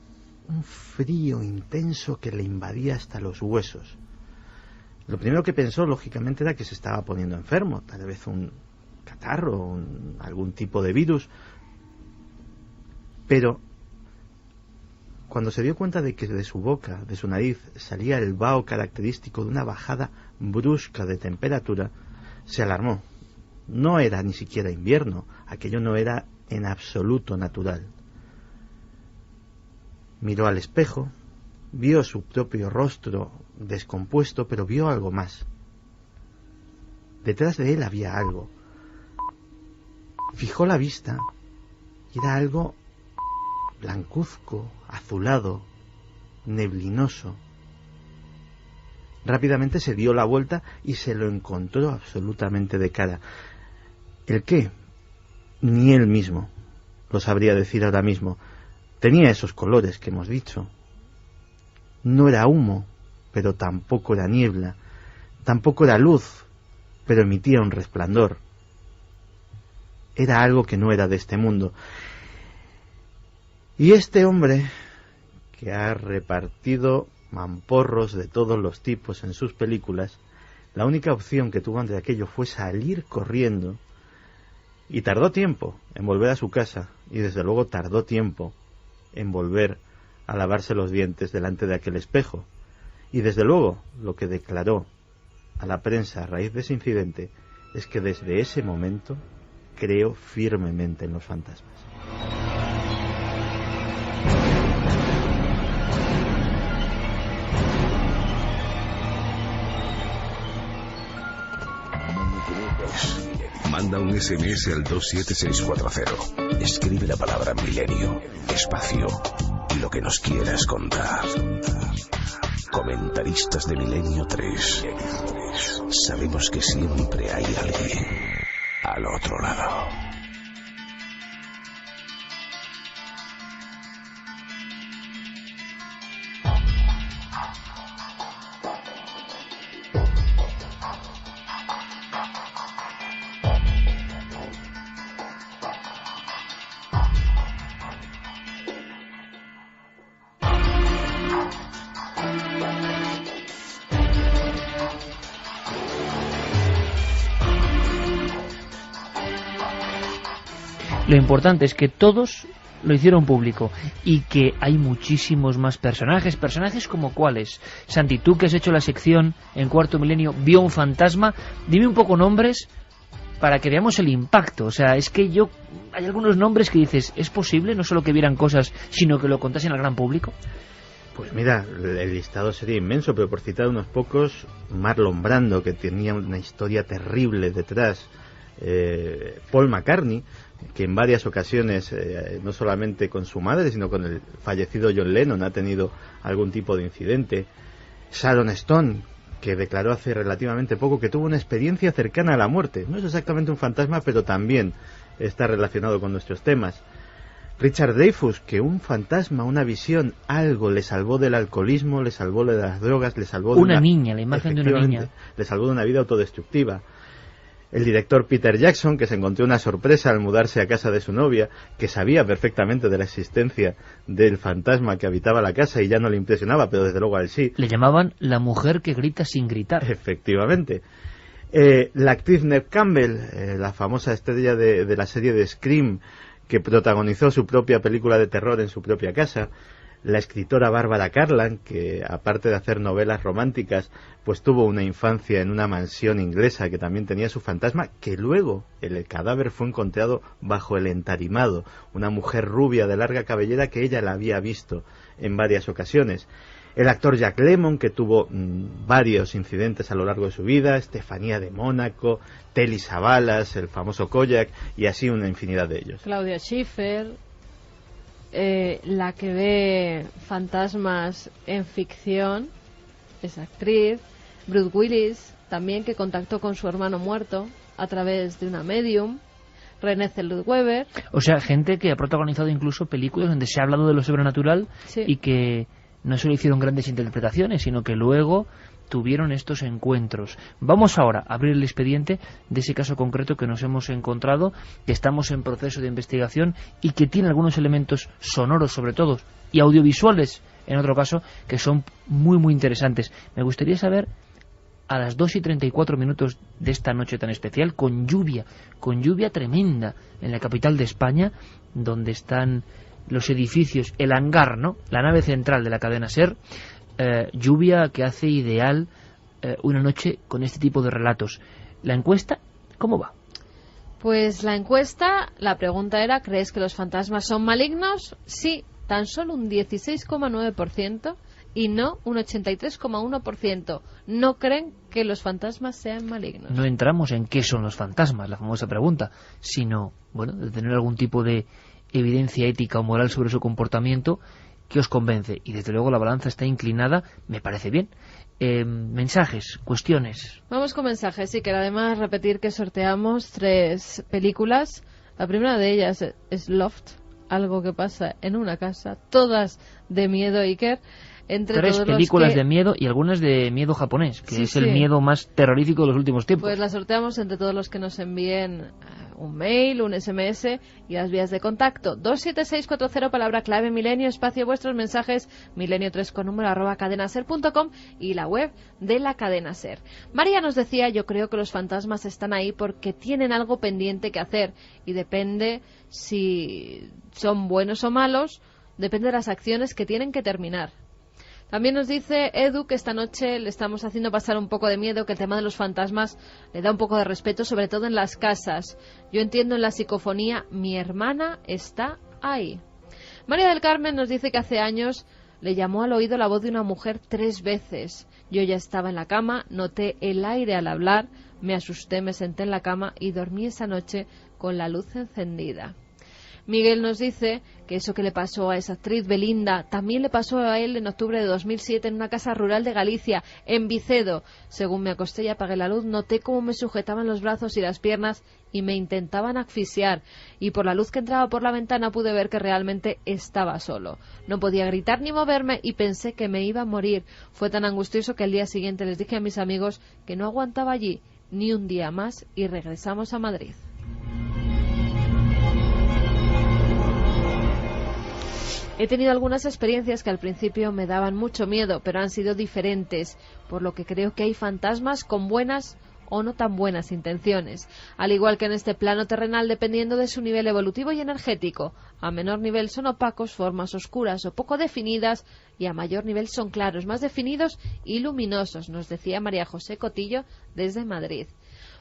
un frío intenso que le invadía hasta los huesos. Lo primero que pensó, lógicamente, era que se estaba poniendo enfermo, tal vez un catarro, algún tipo de virus, pero cuando se dio cuenta de que de su boca, de su nariz, salía el vaho característico de una bajada brusca de temperatura, se alarmó. No era ni siquiera invierno, aquello no era en absoluto natural. Miró al espejo, vio su propio rostro descompuesto, pero vio algo más. Detrás de él había algo. Fijó la vista y era algo blancuzco, azulado, neblinoso. Rápidamente se dio la vuelta y se lo encontró absolutamente de cara. ¿El qué? Ni él mismo lo sabría decir ahora mismo. Tenía esos colores que hemos dicho. No era humo, pero tampoco era niebla. Tampoco era luz, pero emitía un resplandor. Era algo que no era de este mundo. Y este hombre, que ha repartido mamporros de todos los tipos en sus películas, la única opción que tuvo ante aquello fue salir corriendo, y tardó tiempo en volver a su casa, y desde luego tardó tiempo en volver a lavarse los dientes delante de aquel espejo. Y desde luego lo que declaró a la prensa a raíz de ese incidente es que desde ese momento creo firmemente en los fantasmas. Manda un SMS al 27640. Escribe la palabra milenio, espacio y lo que nos quieras contar. Comentaristas de Milenio 3. Sabemos que siempre hay alguien al otro lado. Lo importante es que todos lo hicieron público y que hay muchísimos más personajes. ¿Personajes como cuáles? Santi, tú que has hecho la sección en Cuarto Milenio, vio un fantasma. Dime un poco nombres para que veamos el impacto. O sea, es que hay algunos nombres que dices, ¿es posible no solo que vieran cosas, sino que lo contasen al gran público? Pues mira, el listado sería inmenso, pero por citar unos pocos, Marlon Brando, que tenía una historia terrible detrás, Paul McCartney, que en varias ocasiones, no solamente con su madre, sino con el fallecido John Lennon, ha tenido algún tipo de incidente. Sharon Stone, que declaró hace relativamente poco que tuvo una experiencia cercana a la muerte. No es exactamente un fantasma, pero también está relacionado con nuestros temas. Richard Dreyfuss, que un fantasma, una visión, algo le salvó del alcoholismo, le salvó de las drogas, le salvó de una niña, la imagen de una niña. Le salvó de una vida autodestructiva. El director Peter Jackson, que se encontró una sorpresa al mudarse a casa de su novia, que sabía perfectamente de la existencia del fantasma que habitaba la casa y ya no le impresionaba, pero desde luego a él sí. Le llamaban la mujer que grita sin gritar. Efectivamente. La actriz Neve Campbell, la famosa estrella de la serie de Scream, que protagonizó su propia película de terror en su propia casa. La escritora Barbara Cartland, que aparte de hacer novelas románticas, pues tuvo una infancia en una mansión inglesa que también tenía su fantasma, que luego el cadáver fue encontrado bajo el entarimado, una mujer rubia de larga cabellera que ella la había visto en varias ocasiones. El actor Jack Lemmon, que tuvo varios incidentes a lo largo de su vida, Estefanía de Mónaco, Telly Savalas, el famoso Kojak, y así una infinidad de ellos. Claudia Schiffer. la que ve fantasmas en ficción es actriz. Bruce Willis, también, que contactó con su hermano muerto a través de una medium. Renée Zellweger. O sea, gente que ha protagonizado incluso películas donde se ha hablado de lo sobrenatural, sí, y que no solo hicieron grandes interpretaciones, sino que luego tuvieron estos encuentros. Vamos ahora a abrir el expediente de ese caso concreto que nos hemos encontrado, que estamos en proceso de investigación y que tiene algunos elementos sonoros, sobre todo, y audiovisuales, en otro caso, que son muy, muy interesantes. Me gustaría saber, a las 2:34 de esta noche tan especial, con lluvia tremenda en la capital de España, donde están los edificios, el hangar, ¿no?, la nave central de la cadena SER, lluvia que hace ideal una noche con este tipo de relatos. ¿La encuesta cómo va? Pues la encuesta, la pregunta era: ¿crees que los fantasmas son malignos? Sí, tan solo un 16,9%, y no un 83,1%. No creen que los fantasmas sean malignos. No entramos en qué son los fantasmas, la famosa pregunta, sino, bueno, de tener algún tipo de evidencia ética o moral sobre su comportamiento que os convence. Y desde luego la balanza está inclinada, me parece bien. Mensajes, cuestiones. Vamos con mensajes, sí, que además repetir que sorteamos 3 películas. La primera de ellas es Loft, algo que pasa en una casa, todas de miedo, Iker. Entre 3 películas de miedo y algunas de miedo japonés, que es el miedo más terrorífico de los últimos tiempos. Pues la sorteamos entre todos los que nos envíen un mail, un SMS y las vías de contacto. 27640, palabra clave Milenio, espacio vuestros mensajes, milenio3 con número @cadenaser.com y la web de la cadena SER. María nos decía: yo creo que los fantasmas están ahí porque tienen algo pendiente que hacer, y depende si son buenos o malos, depende de las acciones que tienen que terminar. También nos dice Edu que esta noche le estamos haciendo pasar un poco de miedo, que el tema de los fantasmas le da un poco de respeto, sobre todo en las casas. Yo entiendo en la psicofonía: mi hermana está ahí. María del Carmen nos dice que hace años le llamó al oído la voz de una mujer 3 veces. Yo ya estaba en la cama, noté el aire al hablar, me asusté, me senté en la cama y dormí esa noche con la luz encendida. Miguel nos dice que eso que le pasó a esa actriz Belinda también le pasó a él en octubre de 2007 en una casa rural de Galicia, en Vicedo. Según me acosté y apagué la luz, noté cómo me sujetaban los brazos y las piernas y me intentaban asfixiar, y por la luz que entraba por la ventana pude ver que realmente estaba solo. No podía gritar ni moverme y pensé que me iba a morir. Fue tan angustioso que al día siguiente les dije a mis amigos que no aguantaba allí ni un día más y regresamos a Madrid. He tenido algunas experiencias que al principio me daban mucho miedo, pero han sido diferentes, por lo que creo que hay fantasmas con buenas o no tan buenas intenciones, al igual que en este plano terrenal, dependiendo de su nivel evolutivo y energético. A menor nivel son opacos, formas oscuras o poco definidas, y a mayor nivel son claros, más definidos y luminosos, nos decía María José Cotillo desde Madrid.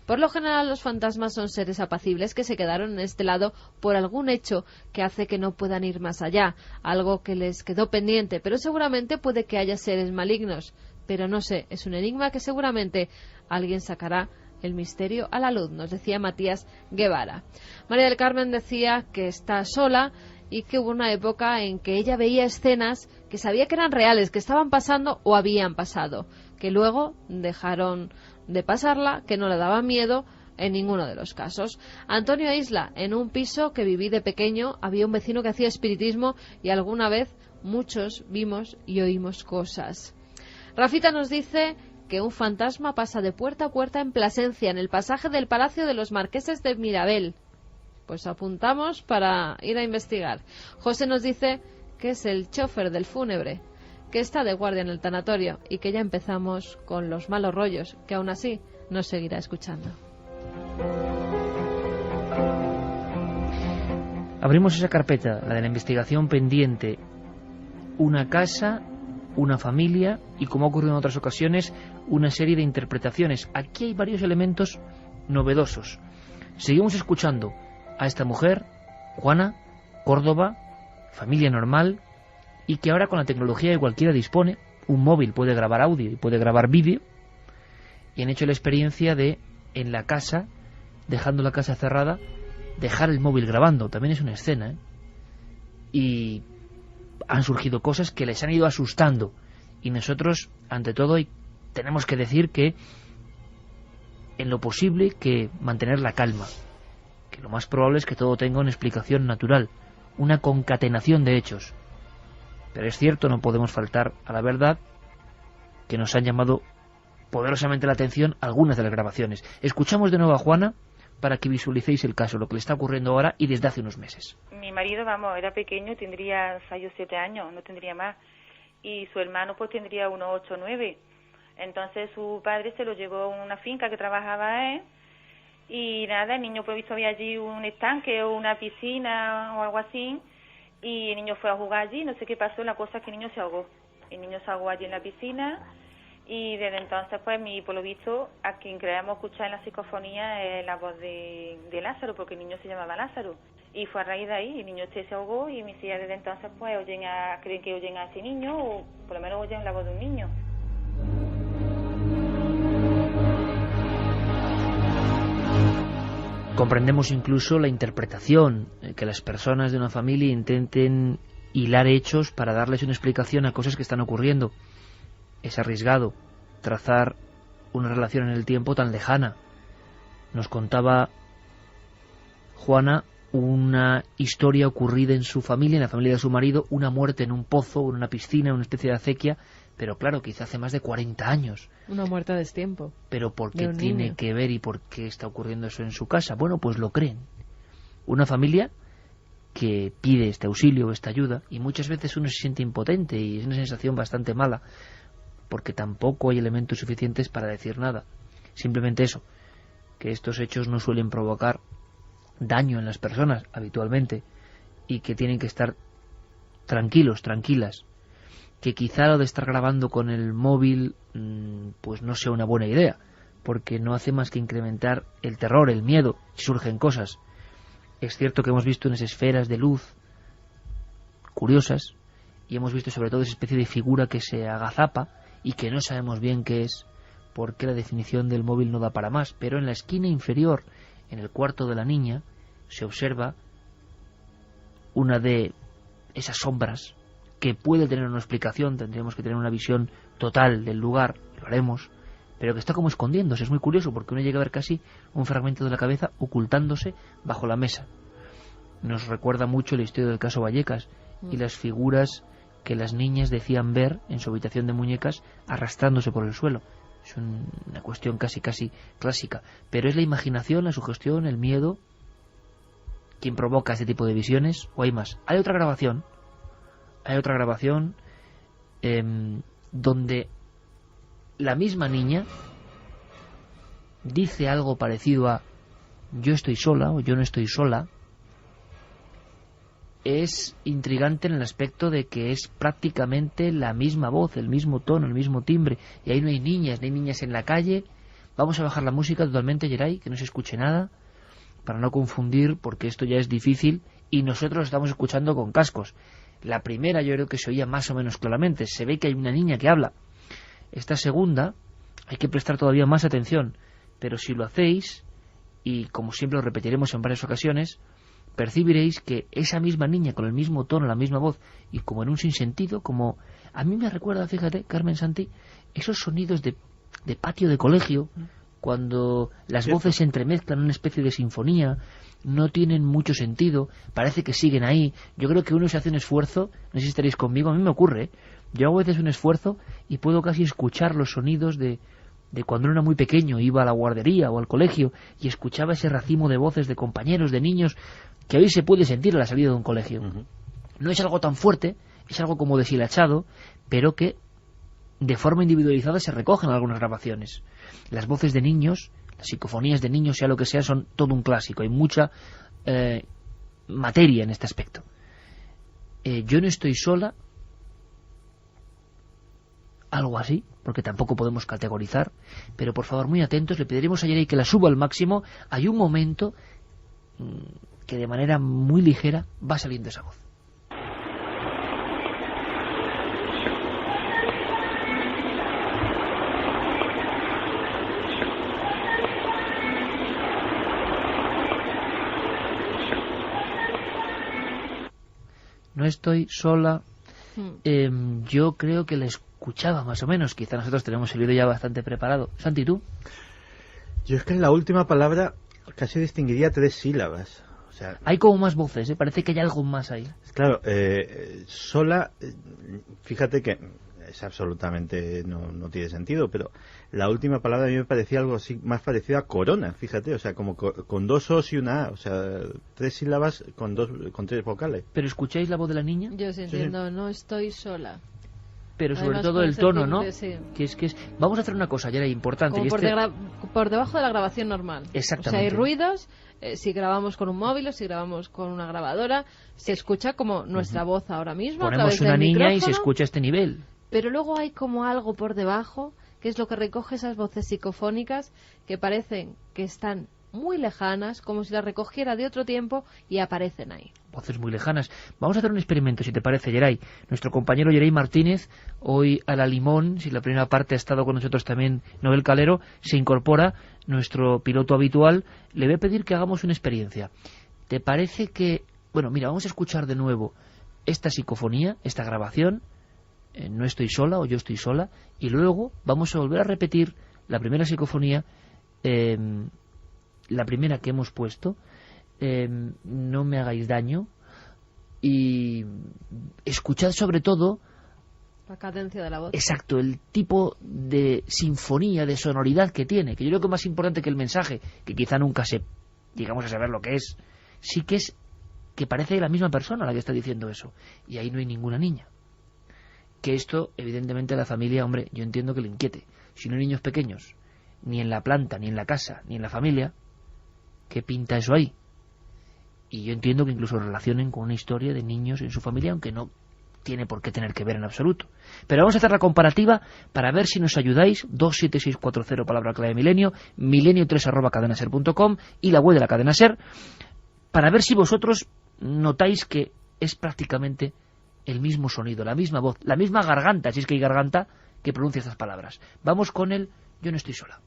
Por lo general, los fantasmas son seres apacibles que se quedaron en este lado por algún hecho que hace que no puedan ir más allá, algo que les quedó pendiente, pero seguramente puede que haya seres malignos. Pero no sé, es un enigma que seguramente alguien sacará el misterio a la luz, nos decía Matías Guevara. María del Carmen decía que está sola y que hubo una época en que ella veía escenas que sabía que eran reales, que estaban pasando o habían pasado, que luego dejaron de pasarla, que no le daba miedo en ninguno de los casos. Antonio Isla: en un piso que viví de pequeño había un vecino que hacía espiritismo y alguna vez muchos vimos y oímos cosas. Rafita nos dice que un fantasma pasa de puerta a puerta en Plasencia, en el pasaje del Palacio de los Marqueses de Mirabel. Pues apuntamos para ir a investigar. José nos dice que es el chofer del fúnebre, que está de guardia en el tanatorio y que ya empezamos con los malos rollos, que aún así nos seguirá escuchando. Abrimos esa carpeta, la de la investigación pendiente. Una casa, una familia y, como ha ocurrido en otras ocasiones, una serie de interpretaciones. Aquí hay varios elementos novedosos. Seguimos escuchando a esta mujer, Juana, Córdoba, familia normal, y que ahora con la tecnología que cualquiera dispone, un móvil puede grabar audio y puede grabar vídeo, y han hecho la experiencia de, en la casa, dejando la casa cerrada, dejar el móvil grabando. También es una escena, y han surgido cosas que les han ido asustando. Y nosotros, ante todo, tenemos que decir que en lo posible que mantener la calma, que lo más probable es que todo tenga una explicación natural, una concatenación de hechos. Pero es cierto, no podemos faltar a la verdad, que nos han llamado poderosamente la atención algunas de las grabaciones. Escuchamos de nuevo a Juana para que visualicéis el caso, lo que le está ocurriendo ahora y desde hace unos meses. Mi marido, era pequeño, tendría 6 o 7 años, no tendría más. Y su hermano pues tendría unos 8 o 9. Entonces su padre se lo llevó a una finca que trabajaba él. Y nada, el niño pues había allí un estanque o una piscina o algo así. Y el niño fue a jugar allí, no sé qué pasó, la cosa es que el niño se ahogó. El niño se ahogó allí en la piscina. Y desde entonces, pues, por lo visto, a quien creemos escuchar en la psicofonía es la voz de Lázaro, porque el niño se llamaba Lázaro. Y fue a raíz de ahí, el niño se ahogó y mis hijas desde entonces, pues, creen que oyen a ese niño, o por lo menos oyen la voz de un niño. Comprendemos incluso la interpretación, que las personas de una familia intenten hilar hechos para darles una explicación a cosas que están ocurriendo. Es arriesgado trazar una relación en el tiempo tan lejana. Nos contaba Juana una historia ocurrida en su familia, en la familia de su marido, una muerte en un pozo, en una piscina, una especie de acequia, pero claro, quizá hace más de 40 años. Una muerte a destiempo. Pero ¿por qué tiene que ver y por qué está ocurriendo eso en su casa? Bueno, pues lo creen. Una familia que pide este auxilio, esta ayuda, y muchas veces uno se siente impotente y es una sensación bastante mala, porque tampoco hay elementos suficientes para decir nada. Simplemente eso, que estos hechos no suelen provocar daño en las personas habitualmente y que tienen que estar tranquilos, tranquilas, que quizá lo de estar grabando con el móvil pues no sea una buena idea, porque no hace más que incrementar el terror, el miedo, si surgen cosas. Es cierto que hemos visto unas esferas de luz curiosas y hemos visto sobre todo esa especie de figura que se agazapa y que no sabemos bien qué es, porque la definición del móvil no da para más, pero en la esquina inferior, en el cuarto de la niña, se observa una de esas sombras que puede tener una explicación, tendríamos que tener una visión total del lugar, lo haremos, pero que está como escondiéndose. Es muy curioso porque uno llega a ver casi un fragmento de la cabeza ocultándose bajo la mesa. Nos recuerda mucho la historia del caso Vallecas y las figuras que las niñas decían ver en su habitación de muñecas arrastrándose por el suelo. Es una cuestión casi clásica, pero es la imaginación, la sugestión, el miedo quien provoca este tipo de visiones, o hay más. Hay otra grabación donde la misma niña dice algo parecido a yo estoy sola o yo no estoy sola. Es intrigante en el aspecto de que es prácticamente la misma voz, el mismo tono, el mismo timbre, y ahí no hay niñas en la calle. Vamos a bajar la música totalmente, Geray, que no se escuche nada, para no confundir, porque esto ya es difícil, y nosotros lo estamos escuchando con cascos. La primera yo creo que se oía más o menos claramente, se ve que hay una niña que habla. Esta segunda hay que prestar todavía más atención, pero si lo hacéis, y como siempre lo repetiremos en varias ocasiones, percibiréis que esa misma niña con el mismo tono, la misma voz, y como en un sinsentido, como a mí me recuerda, fíjate, Carmen Santi, esos sonidos de patio de colegio, cuando las voces se entremezclan en una especie de sinfonía, no tienen mucho sentido, parece que siguen ahí. Yo creo que uno se hace un esfuerzo, no sé si estaréis conmigo, a mí me ocurre, yo hago a veces un esfuerzo y puedo casi escuchar los sonidos de cuando era muy pequeño, iba a la guardería o al colegio y escuchaba ese racimo de voces de compañeros, de niños, que hoy se puede sentir a la salida de un colegio. No es algo tan fuerte, es algo como deshilachado, pero que de forma individualizada se recogen en algunas grabaciones. Las voces de niños, las psicofonías de niños, sea lo que sea, son todo un clásico. Hay mucha materia en este aspecto. Yo no estoy sola, algo así, porque tampoco podemos categorizar, pero por favor, muy atentos, le pediremos a Yeray que la suba al máximo. Hay un momento que de manera muy ligera va saliendo esa voz. no estoy sola. Yo creo que la escuchaba más o menos. Quizá nosotros tenemos el libro ya bastante preparado. Santi, ¿tú? Yo es que en la última palabra casi distinguiría 3 sílabas. O sea, hay como más voces, ¿eh? Parece que hay algo más ahí. Claro, sola, fíjate que es absolutamente no tiene sentido, pero la última palabra a mí me parecía algo así más parecido a corona, fíjate, o sea, como con 2 os y una a, o sea, 3 sílabas con 3 vocales. ¿Pero escucháis la voz de la niña? Yo sí entiendo, no estoy sola. Pero sobre todo el tono, ¿no? Sí. Que es vamos a hacer una cosa, ya era importante. Como por debajo de la grabación normal. Exactamente. O sea, hay ruidos, si grabamos con un móvil o si grabamos con una grabadora, se escucha como nuestra voz ahora mismo. Ponemos una niña y se escucha a este nivel. Pero luego hay como algo por debajo, que es lo que recoge esas voces psicofónicas que parecen que están muy lejanas, como si las recogiera de otro tiempo y aparecen ahí. Voces muy lejanas. Vamos a hacer un experimento, si te parece, Geray. Nuestro compañero Geray Martínez, hoy a la limón, si la primera parte ha estado con nosotros también Noel Calero, se incorpora nuestro piloto habitual. Le voy a pedir que hagamos una experiencia. ¿Te parece que... Bueno, mira, vamos a escuchar de nuevo esta psicofonía, esta grabación, no estoy sola o yo estoy sola, y luego vamos a volver a repetir la primera psicofonía, la primera que hemos puesto, no me hagáis daño, y escuchad sobre todo la cadencia de la voz. Exacto, el tipo de sinfonía, de sonoridad que tiene, que yo creo que es más importante que el mensaje, que quizá nunca llegamos a saber lo que es, sí que es que parece la misma persona la que está diciendo eso, y ahí no hay ninguna niña. Que esto, evidentemente, a la familia, hombre, yo entiendo que le inquiete. Si no hay niños pequeños, ni en la planta, ni en la casa, ni en la familia, ¿qué pinta eso ahí? Y yo entiendo que incluso relacionen con una historia de niños en su familia, aunque no tiene por qué tener que ver en absoluto. Pero vamos a hacer la comparativa para ver si nos ayudáis. 27640, palabra clave milenio, milenio3@cadenaser.com y la web de la Cadena Ser, para ver si vosotros notáis que es prácticamente el mismo sonido, la misma voz, la misma garganta, si es que hay garganta, que pronuncia estas palabras. Vamos con el yo no estoy sola.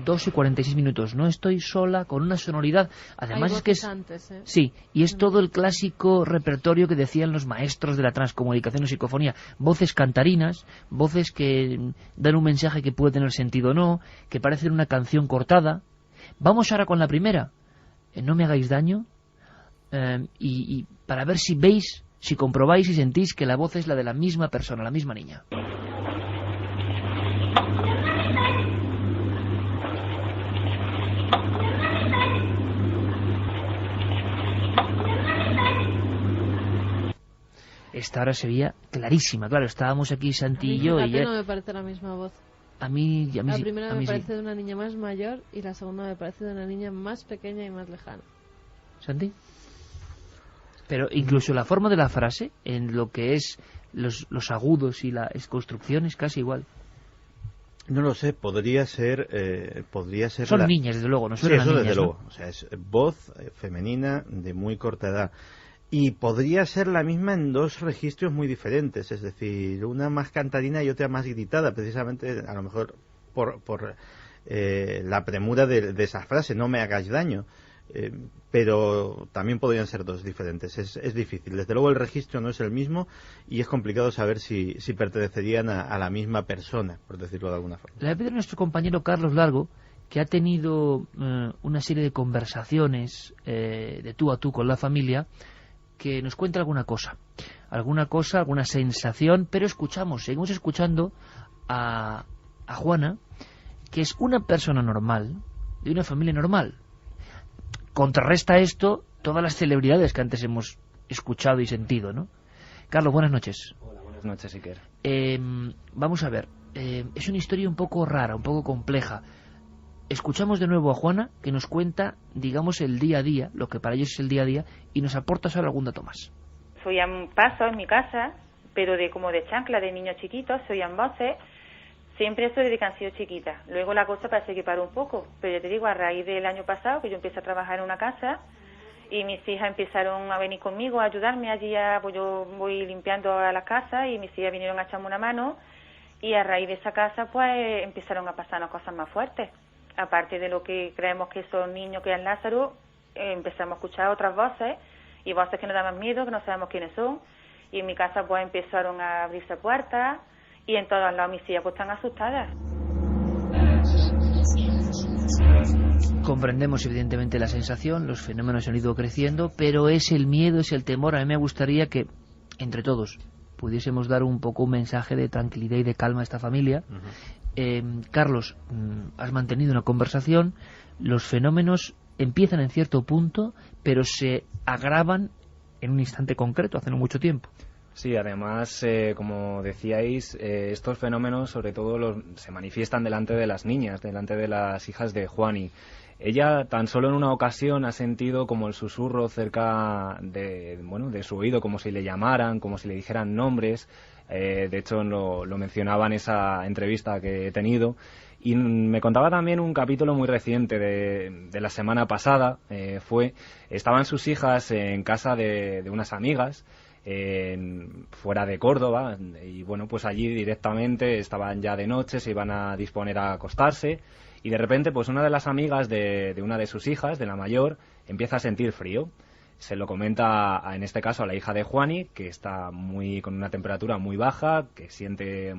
2:46, no estoy sola, con una sonoridad, además es que es antes, ¿eh? Sí, y es todo el clásico repertorio que decían los maestros de la transcomunicación o psicofonía, voces cantarinas, voces que dan un mensaje que puede tener sentido o no, que parecen una canción cortada. Vamos ahora con la primera, no me hagáis daño, y para ver si veis, si comprobáis y sentís que la voz es la de la misma persona, la misma niña. Esta ahora sería clarísima, claro, estábamos aquí Santi y yo. A mí no me parece la misma voz. A mí la primera me parece sí. de una niña más mayor y la segunda me parece de una niña más pequeña y más lejana. ¿Santi? Pero incluso la forma de la frase, en lo que es los agudos y las construcciones, casi igual. No lo sé, podría ser Son niñas, desde luego, no son niñas, niñas, desde ¿no? luego. O sea, es voz femenina de muy corta edad. Y podría ser la misma en 2 registros muy diferentes, es decir, una más cantarina y otra más gritada, precisamente a lo mejor por la premura de esa frase, no me hagáis daño. Pero también podrían ser 2 diferentes, es difícil. Desde luego el registro no es el mismo y es complicado saber si pertenecerían a la misma persona, por decirlo de alguna forma. Le voy a pedir a nuestro compañero Carlos Largo, que ha tenido una serie de conversaciones de tú a tú con la familia, que nos cuente alguna cosa, alguna sensación, pero seguimos escuchando a Juana, que es una persona normal, de una familia normal. Contrarresta esto todas las celebridades que antes hemos escuchado y sentido, ¿no? Carlos, buenas noches. Hola, buenas noches, Iker. Vamos a ver, es una historia un poco rara, un poco compleja. Escuchamos de nuevo a Juana, que nos cuenta, digamos, el día a día, lo que para ellos es el día a día, y nos aporta sobre algún dato más. Se oían pasos en mi casa, pero como de chancla, de niños chiquitos, se oían voces, siempre eso desde que han sido chiquitas. Luego la cosa parece que paró un poco, pero yo te digo, a raíz del año pasado, que yo empecé a trabajar en una casa, Y mis hijas empezaron a venir conmigo a ayudarme allí, pues yo voy limpiando a la casa y mis hijas vinieron a echarme una mano, y a raíz de esa casa pues empezaron a pasarnos cosas más fuertes. Aparte de lo que creemos que son niños, que es Lázaro, empezamos a escuchar otras voces, y voces que nos daban miedo, que no sabemos quiénes son, y en mi casa pues empezaron a abrirse puertas, y en todos lados mis hijas pues están asustadas. Comprendemos evidentemente la sensación, los fenómenos han ido creciendo, pero es el miedo, es el temor. A mí me gustaría que, entre todos, pudiésemos dar un poco un mensaje de tranquilidad y de calma a esta familia. Carlos, has mantenido una conversación, los fenómenos empiezan en cierto punto, pero se agravan en un instante concreto, hace no mucho tiempo. Sí, además, como decíais, estos fenómenos sobre todo se manifiestan delante de las niñas, delante de las hijas de Juani. Ella tan solo en una ocasión ha sentido como el susurro cerca de su oído, como si le llamaran, como si le dijeran nombres. De hecho, lo mencionaba en esa entrevista que he tenido. Y me contaba también un capítulo muy reciente de la semana pasada. Estaban sus hijas en casa de unas amigas, fuera de Córdoba, y bueno, pues allí directamente estaban ya de noche, se iban a disponer a acostarse, y de repente pues una de las amigas de una de sus hijas, de la mayor, empieza a sentir frío. Se lo comenta en este caso a la hija de Juani, que está con una temperatura muy baja, que siente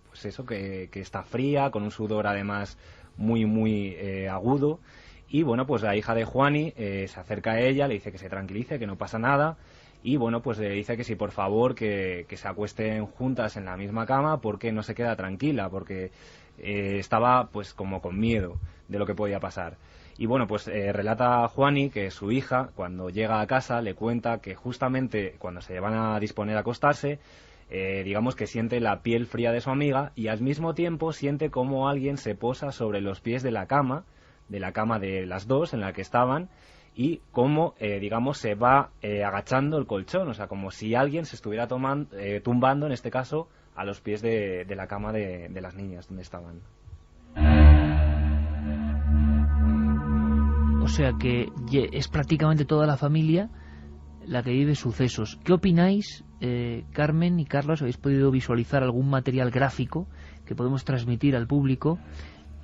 pues eso, que está fría, con un sudor además muy agudo. Y bueno, pues la hija de Juani se acerca a ella, le dice que se tranquilice, que no pasa nada, y bueno, pues le dice que sí, por favor, que se acuesten juntas en la misma cama, porque no se queda tranquila, porque estaba pues como con miedo de lo que podía pasar. Y bueno, pues relata Juani que su hija, cuando llega a casa, le cuenta que justamente cuando se van a disponer a acostarse, digamos que siente la piel fría de su amiga, y al mismo tiempo siente como alguien se posa sobre los pies de la cama de las dos en la que estaban, y cómo, digamos, se va agachando el colchón, o sea, como si alguien se estuviera tumbando, en este caso, a los pies de la cama de las niñas donde estaban. O sea que es prácticamente toda la familia la que vive sucesos. ¿Qué opináis, Carmen y Carlos? ¿Habéis podido visualizar algún material gráfico que podemos transmitir al público?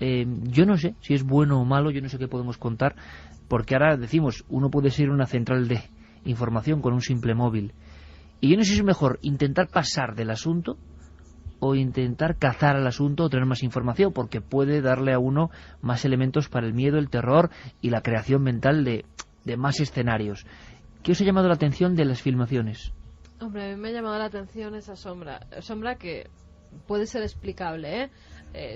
Yo no sé si es bueno o malo, yo no sé qué podemos contar, porque ahora decimos, uno puede ser una central de información con un simple móvil. Y yo no sé si es mejor intentar pasar del asunto o intentar cazar al asunto o tener más información, porque puede darle a uno más elementos para el miedo, el terror y la creación mental de más escenarios. ¿Qué os ha llamado la atención de las filmaciones? Hombre, a mí me ha llamado la atención esa sombra que puede ser explicable,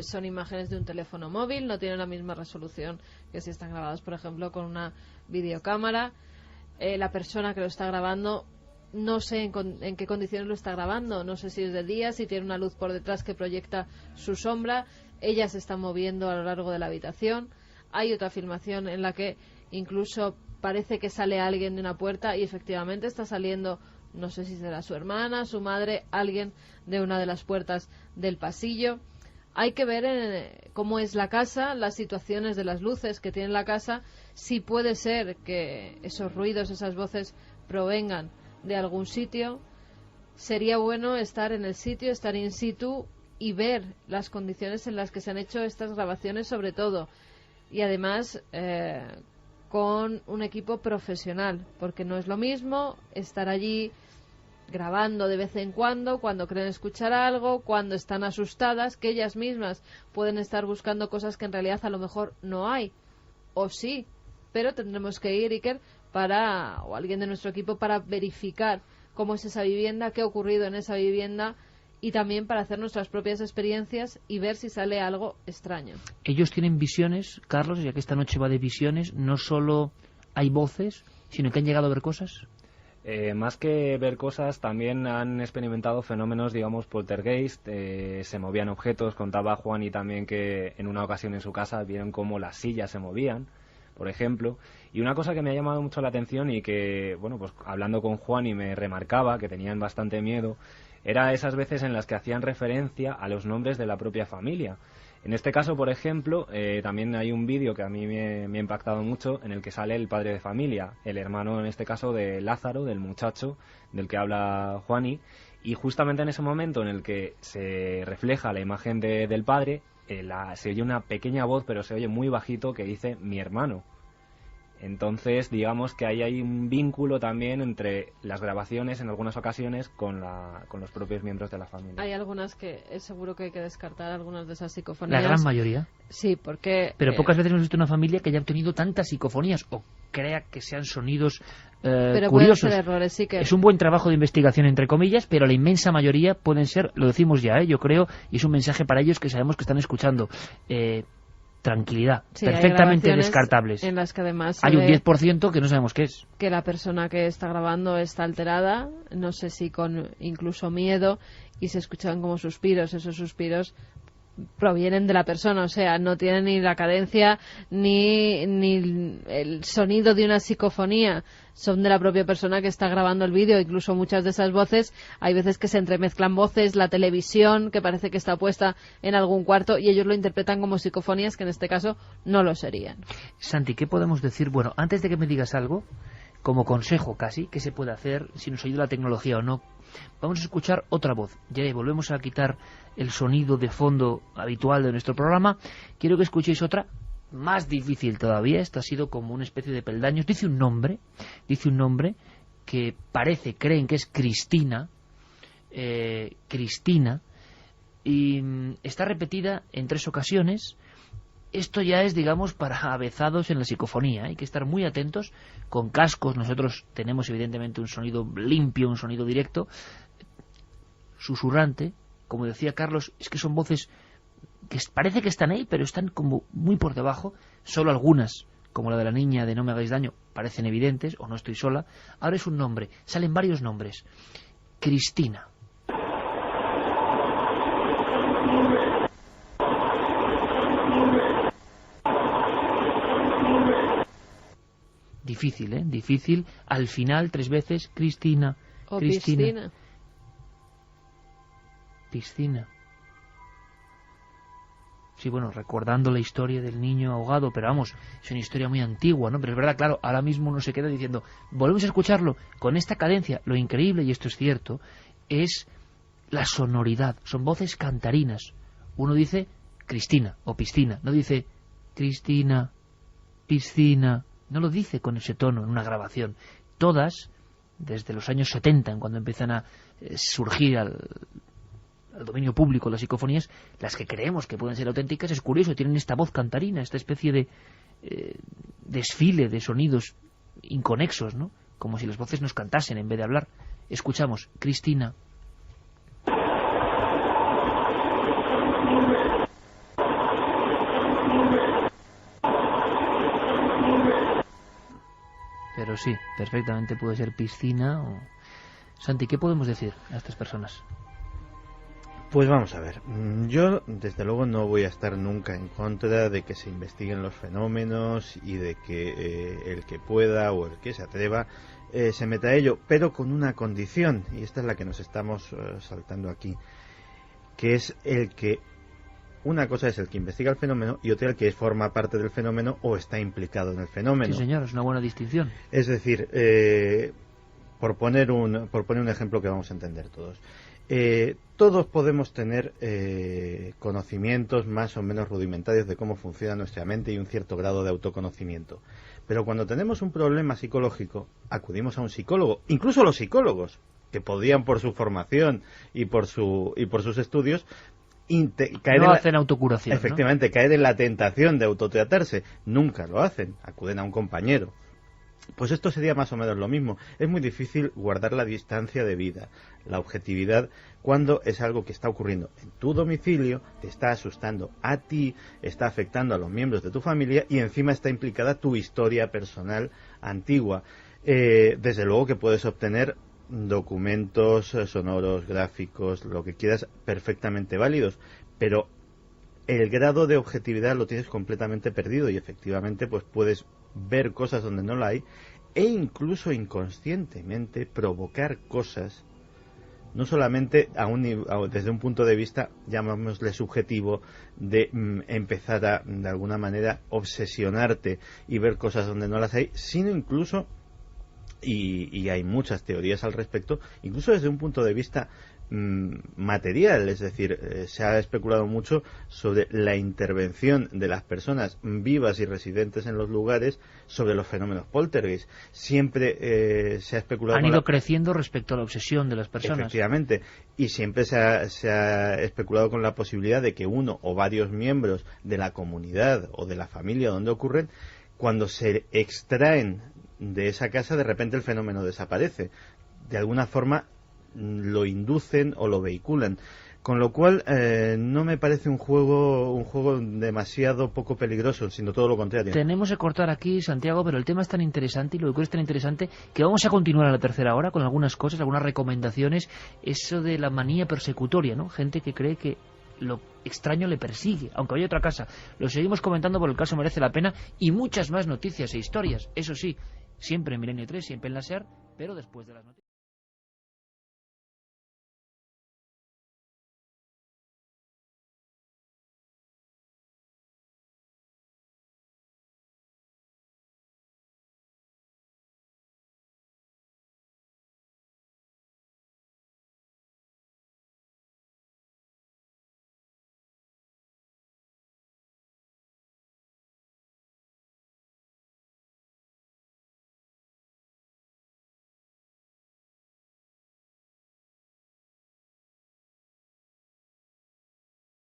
son imágenes de un teléfono móvil, no tienen la misma resolución que si están grabadas, por ejemplo, con una videocámara. La persona que lo está grabando, no sé en qué condiciones lo está grabando, no sé si es de día, si tiene una luz por detrás que proyecta su sombra. Ella se está moviendo a lo largo de la habitación. Hay otra filmación en la que incluso parece que sale alguien de una puerta y efectivamente está saliendo, no sé si será su hermana, su madre, alguien de una de las puertas del pasillo. Hay que ver cómo es la casa, las situaciones de las luces que tiene la casa, si puede ser que esos ruidos, esas voces provengan de algún sitio. Sería bueno estar en el sitio, estar in situ y ver las condiciones en las que se han hecho estas grabaciones, sobre todo. Y además con un equipo profesional, porque no es lo mismo estar allí grabando de vez en cuando creen escuchar algo, cuando están asustadas, que ellas mismas pueden estar buscando cosas que en realidad a lo mejor no hay, o sí, pero tendremos que ir, Iker, o alguien de nuestro equipo, para verificar cómo es esa vivienda, qué ha ocurrido en esa vivienda, y también para hacer nuestras propias experiencias y ver si sale algo extraño. Ellos tienen visiones, Carlos, ya que esta noche va de visiones, no solo hay voces, sino que han llegado a ver cosas. Más que ver cosas, también han experimentado fenómenos, digamos, poltergeist. Se movían objetos. Contaba Juani también que en una ocasión en su casa vieron cómo las sillas se movían, por ejemplo. Y una cosa que me ha llamado mucho la atención y que, bueno, pues hablando con Juani me remarcaba que tenían bastante miedo, era esas veces en las que hacían referencia a los nombres de la propia familia. En este caso, por ejemplo, también hay un vídeo que a mí me ha impactado mucho, en el que sale el padre de familia, el hermano, en este caso, de Lázaro, del muchacho del que habla Juani, y justamente en ese momento en el que se refleja la imagen del padre, se oye una pequeña voz, pero se oye muy bajito, que dice mi hermano. Entonces, digamos que ahí hay un vínculo también entre las grabaciones, en algunas ocasiones, con los propios miembros de la familia. Hay algunas que es seguro que hay que descartar, algunas de esas psicofonías. La gran mayoría. Sí, porque... Pero pocas veces hemos visto una familia que haya obtenido tantas psicofonías o crea que sean sonidos pero curiosos. Pueden ser errores, sí que... Es un buen trabajo de investigación, entre comillas, pero la inmensa mayoría pueden ser, lo decimos ya, yo creo, y es un mensaje para ellos que sabemos que están escuchando. Tranquilidad, sí, perfectamente descartables. En las que además hay un 10% que no sabemos qué es. Que la persona que está grabando está alterada, no sé si con incluso miedo, y se escuchan como suspiros. Esos suspiros provienen de la persona, o sea, no tienen ni la cadencia ni el sonido de una psicofonía, son de la propia persona que está grabando el vídeo. Incluso muchas de esas voces, hay veces que se entremezclan voces, la televisión que parece que está puesta en algún cuarto, y ellos lo interpretan como psicofonías que en este caso no lo serían. Santi, ¿qué podemos decir? Bueno, antes de que me digas algo, como consejo casi, ¿qué se puede hacer si nos ayuda la tecnología o no? Vamos a escuchar otra voz. Ya volvemos a quitar el sonido de fondo habitual de nuestro programa. Quiero que escuchéis otra, más difícil todavía. Esta ha sido como una especie de peldaños. Dice un nombre que creen que es Cristina, y está repetida en 3 ocasiones. Esto ya es, digamos, para avezados en la psicofonía. Hay que estar muy atentos con cascos. Nosotros tenemos, evidentemente, un sonido limpio, un sonido directo, susurrante. Como decía Carlos, es que son voces que parece que están ahí, pero están como muy por debajo. Solo algunas, como la de la niña de No me hagáis daño, parecen evidentes, o No estoy sola. Ahora es un nombre, salen varios nombres. Cristina. Difícil, ¿eh? Difícil. Al final, 3 veces, Cristina. O Cristina. Piscina. Sí, bueno, recordando la historia del niño ahogado, pero vamos, es una historia muy antigua, ¿no? Pero es verdad, claro, ahora mismo uno se queda diciendo, volvemos a escucharlo con esta cadencia. Lo increíble, y esto es cierto, es la sonoridad. Son voces cantarinas. Uno dice Cristina o piscina, no dice Cristina, piscina. No lo dice con ese tono en una grabación. Todas, desde los años 70, en cuando empiezan a surgir al dominio público las psicofonías, las que creemos que pueden ser auténticas, es curioso, tienen esta voz cantarina, esta especie de desfile de sonidos inconexos, ¿no? Como si las voces nos cantasen en vez de hablar. Escuchamos, Cristina. Pero sí, perfectamente puede ser piscina o... Santi, ¿qué podemos decir a estas personas? Pues vamos a ver, yo desde luego no voy a estar nunca en contra de que se investiguen los fenómenos y de que el que pueda o el que se atreva se meta a ello, pero con una condición, y esta es la que nos estamos saltando aquí, que es el que... Una cosa es el que investiga el fenómeno y otra el que forma parte del fenómeno o está implicado en el fenómeno. Sí, señor, es una buena distinción. Es decir, por poner un ejemplo que vamos a entender todos. Todos podemos tener conocimientos más o menos rudimentarios de cómo funciona nuestra mente y un cierto grado de autoconocimiento. Pero cuando tenemos un problema psicológico, acudimos a un psicólogo, incluso los psicólogos, que podían por su formación y por sus estudios, hacen autocuración. Efectivamente, ¿no? Caer en la tentación de autotratarse. Nunca lo hacen, acuden a un compañero. Pues esto sería más o menos lo mismo. Es muy difícil guardar la distancia de vida, la objetividad, cuando es algo que está ocurriendo en tu domicilio, te está asustando a ti, está afectando a los miembros de tu familia y encima está implicada tu historia personal antigua. Desde luego que puedes obtener documentos sonoros, gráficos, lo que quieras, perfectamente válidos, pero el grado de objetividad lo tienes completamente perdido y efectivamente pues puedes ver cosas donde no la hay e incluso inconscientemente provocar cosas no solamente desde un punto de vista, llamémosle subjetivo, de empezar a, de alguna manera, obsesionarte y ver cosas donde no las hay, sino incluso, y hay muchas teorías al respecto, incluso desde un punto de vista material, es decir, se ha especulado mucho sobre la intervención de las personas vivas y residentes en los lugares sobre los fenómenos poltergeist. Siempre se ha especulado... Han ido creciendo respecto a la obsesión de las personas. Efectivamente, y siempre se ha especulado con la posibilidad de que uno o varios miembros de la comunidad o de la familia donde ocurren, cuando se extraen de esa casa, de repente el fenómeno desaparece. De alguna forma lo inducen o lo vehiculan, con lo cual no me parece un juego demasiado poco peligroso, sino todo lo contrario. Tenemos que cortar aquí, Santiago, pero el tema es tan interesante y lo que es tan interesante que vamos a continuar a la tercera hora con algunas cosas, algunas recomendaciones. Eso de la manía persecutoria, ¿no? Gente que cree que lo extraño le persigue, aunque vaya a otra casa. Lo seguimos comentando por el caso merece la pena, y muchas más noticias e historias, eso sí, siempre en Milenio 3, siempre en la SER, pero después de las noticias.